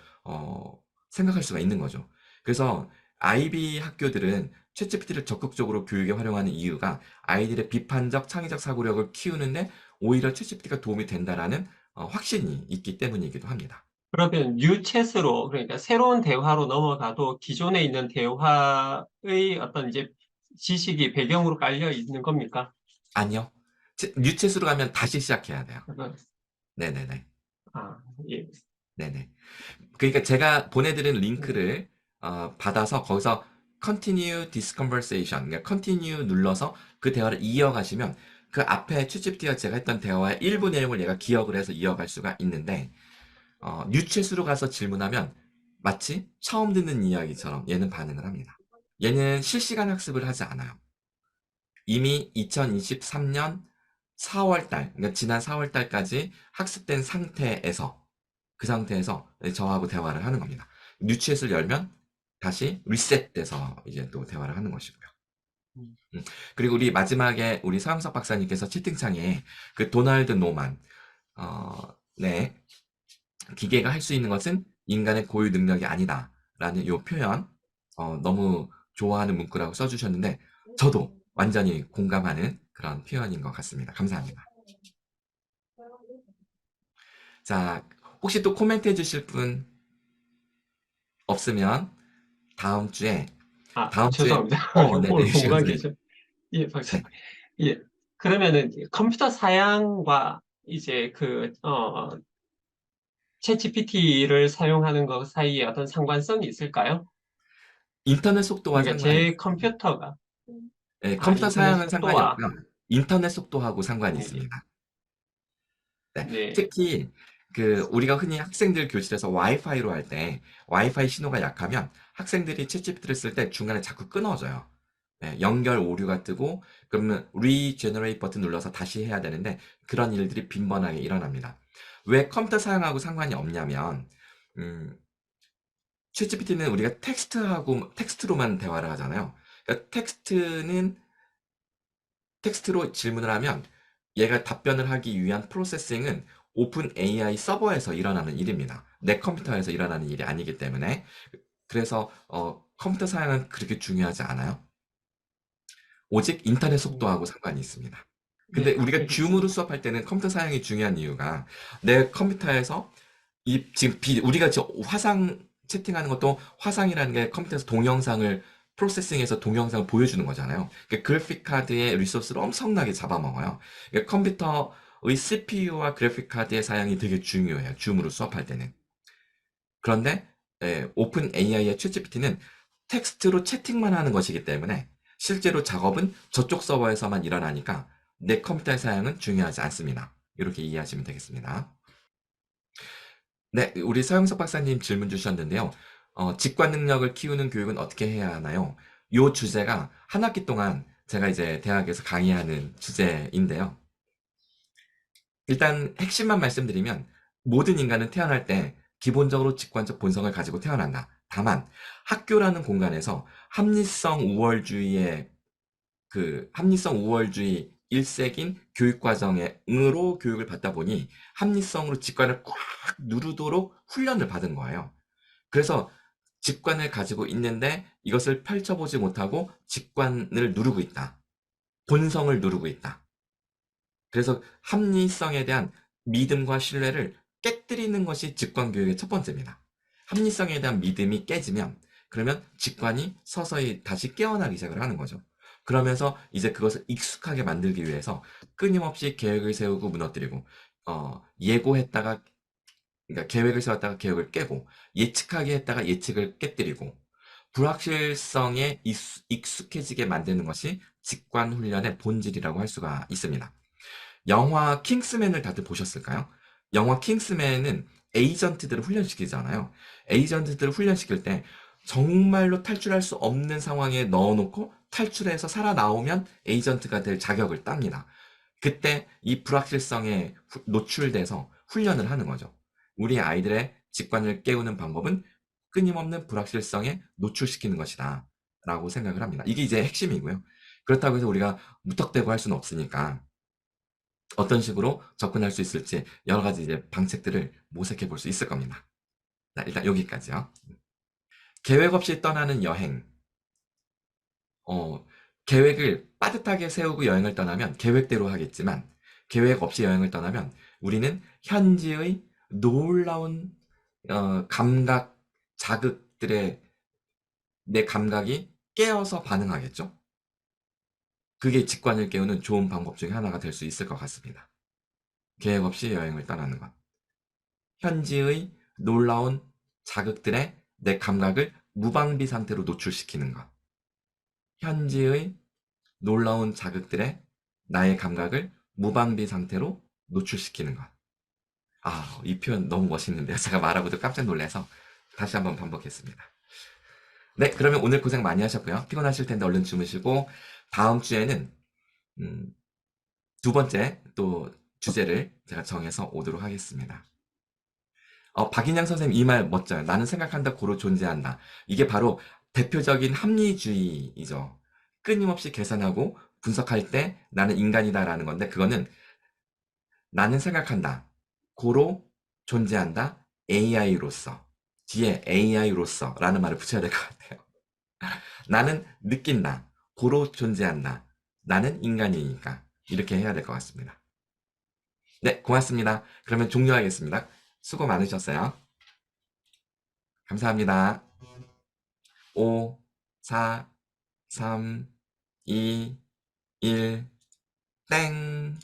생각할 수가 있는 거죠. 그래서 아이비 학교들은 챗GPT를 적극적으로 교육에 활용하는 이유가 아이들의 비판적 창의적 사고력을 키우는데 오히려 챗GPT가 도움이 된다라는 확신이 있기 때문이기도 합니다. 그러면 뉴챗으로, 그러니까 새로운 대화로 넘어가도 기존에 있는 대화의 어떤 이제 지식이 배경으로 깔려 있는 겁니까? 아니요. 뉴챗으로 가면 다시 시작해야 돼요. 네네네. 예. 네네. 그러니까 제가 보내드린 링크를 받아서 거기서 continue this conversation, 그러니까 continue 눌러서 그 대화를 이어가시면 그 앞에 챗GPT가 제가 했던 대화의 일부 내용을 얘가 기억을 해서 이어갈 수가 있는데, 뉴챗으로 가서 질문하면 마치 처음 듣는 이야기처럼 얘는 반응을 합니다. 얘는 실시간 학습을 하지 않아요. 이미 2023년 4월달, 그러니까 지난 4월달까지 학습된 상태에서, 그 상태에서 저하고 대화를 하는 겁니다. 뉴치햇을 열면 다시 리셋돼서 이제 또 대화를 하는 것이고요. 그리고 우리 마지막에 우리 서영석 박사님께서 채팅창에 그 도널드 노만, 네, 기계가 할 수 있는 것은 인간의 고유 능력이 아니다라는 이 표현, 너무 좋아하는 문구라고 써주셨는데 저도 완전히 공감하는 그런 표현인 것 같습니다. 감사합니다. 자, 혹시 또 코멘트 해주실 분 없으면 다음 주에 죄송합니다. 네네. 오늘 공간 계죠. 예, 박사님. 예. 그러면은 컴퓨터 사양과 이제 챗GPT를 사용하는 것 사이에 어떤 상관성이 있을까요? 인터넷 속도와 그러니까 상관이 제 컴퓨터가 네, 컴퓨터 인터넷 사양은 상관이 속도와 없고요. 인터넷 속도하고 상관이 네. 있습니다. 네, 네. 특히 우리가 흔히 학생들 교실에서 와이파이로 할 때 와이파이 신호가 약하면 학생들이 챗GPT를 쓸 때 중간에 자꾸 끊어져요. 네, 연결 오류가 뜨고 그러면 리제너레이트 버튼 눌러서 다시 해야 되는데 그런 일들이 빈번하게 일어납니다. 왜 컴퓨터 사용하고 상관이 없냐면 챗GPT는 우리가 텍스트로만 대화를 하잖아요. 그러니까 텍스트로 질문을 하면 얘가 답변을 하기 위한 프로세싱은 오픈 AI 서버에서 일어나는 일입니다. 내 컴퓨터에서 일어나는 일이 아니기 때문에 그래서 컴퓨터 사양은 그렇게 중요하지 않아요. 오직 인터넷 속도하고 상관이 있습니다. 근데 네, 우리가 알겠습니다. 줌으로 수업할 때는 컴퓨터 사양이 중요한 이유가 내 컴퓨터에서 지금 우리가 화상 채팅하는 것도 화상이라는 게 컴퓨터에서 동영상을 프로세싱해서 동영상을 보여주는 거잖아요. 그러니까 그래픽 카드의 리소스를 엄청나게 잡아먹어요. 그러니까 컴퓨터의 CPU와 그래픽 카드의 사양이 되게 중요해요. 줌으로 수업할 때는. 그런데 오픈 AI의 챗GPT는 텍스트로 채팅만 하는 것이기 때문에 실제로 작업은 저쪽 서버에서만 일어나니까 내 컴퓨터의 사양은 중요하지 않습니다. 이렇게 이해하시면 되겠습니다. 네, 우리 서영석 박사님 질문 주셨는데요. 직관 능력을 키우는 교육은 어떻게 해야 하나요? 이 주제가 한 학기 동안 제가 이제 대학에서 강의하는 주제인데요. 일단 핵심만 말씀드리면 모든 인간은 태어날 때 기본적으로 직관적 본성을 가지고 태어난다. 다만 학교라는 공간에서 합리성 우월주의 일색인 교육 과정으로 교육을 받다 보니 합리성으로 직관을 꽉 누르도록 훈련을 받은 거예요. 그래서 직관을 가지고 있는데 이것을 펼쳐보지 못하고 직관을 누르고 있다. 본성을 누르고 있다. 그래서 합리성에 대한 믿음과 신뢰를 깨뜨리는 것이 직관 교육의 첫 번째입니다. 합리성에 대한 믿음이 깨지면 그러면 직관이 서서히 다시 깨어나기 시작을 하는 거죠. 그러면서 이제 그것을 익숙하게 만들기 위해서 끊임없이 계획을 세우고 무너뜨리고 그러니까 계획을 세웠다가 계획을 깨고 예측하게 했다가 예측을 깨뜨리고 불확실성에 익숙해지게 만드는 것이 직관 훈련의 본질이라고 할 수가 있습니다. 영화 킹스맨을 다들 보셨을까요? 영화 킹스맨은 에이전트들을 훈련시키잖아요. 에이전트들을 훈련시킬 때 정말로 탈출할 수 없는 상황에 넣어놓고 탈출해서 살아나오면 에이전트가 될 자격을 땁니다. 그때 이 불확실성에 노출돼서 훈련을 하는 거죠. 우리 아이들의 직관을 깨우는 방법은 끊임없는 불확실성에 노출시키는 것이다 라고 생각을 합니다. 이게 이제 핵심이고요. 그렇다고 해서 우리가 무턱대고 할 수는 없으니까 어떤 식으로 접근할 수 있을지 여러 가지 이제 방책들을 모색해 볼 수 있을 겁니다. 자, 일단 여기까지요. 계획 없이 떠나는 여행. 계획을 빠듯하게 세우고 여행을 떠나면 계획대로 하겠지만 계획 없이 여행을 떠나면 우리는 현지의 놀라운 감각, 자극들의 내 감각이 깨어서 반응하겠죠? 그게 직관을 깨우는 좋은 방법 중에 하나가 될 수 있을 것 같습니다. 계획 없이 여행을 떠나는 것. 현지의 놀라운 자극들의 내 감각을 무방비 상태로 노출시키는 것. 현지의 놀라운 자극들의 나의 감각을 무방비 상태로 노출시키는 것. 이 표현 너무 멋있는데요. 제가 말하고도 깜짝 놀라서 다시 한번 반복했습니다. 네, 그러면 오늘 고생 많이 하셨고요. 피곤하실 텐데 얼른 주무시고 다음 주에는 두 번째 또 주제를 제가 정해서 오도록 하겠습니다. 박인양 선생님 이 말 멋져요. 나는 생각한다, 고로 존재한다. 이게 바로 대표적인 합리주의이죠. 끊임없이 계산하고 분석할 때 나는 인간이다라는 건데, 그거는 나는 생각한다, 고로 존재한다, AI로서, 뒤에 AI로서 라는 말을 붙여야 될 것 같아요. 나는 느낀다, 고로 존재한다, 나는 인간이니까. 이렇게 해야 될 것 같습니다. 네, 고맙습니다. 그러면 종료하겠습니다. 수고 많으셨어요. 감사합니다. 5, 4, 3, 2, 1, 땡.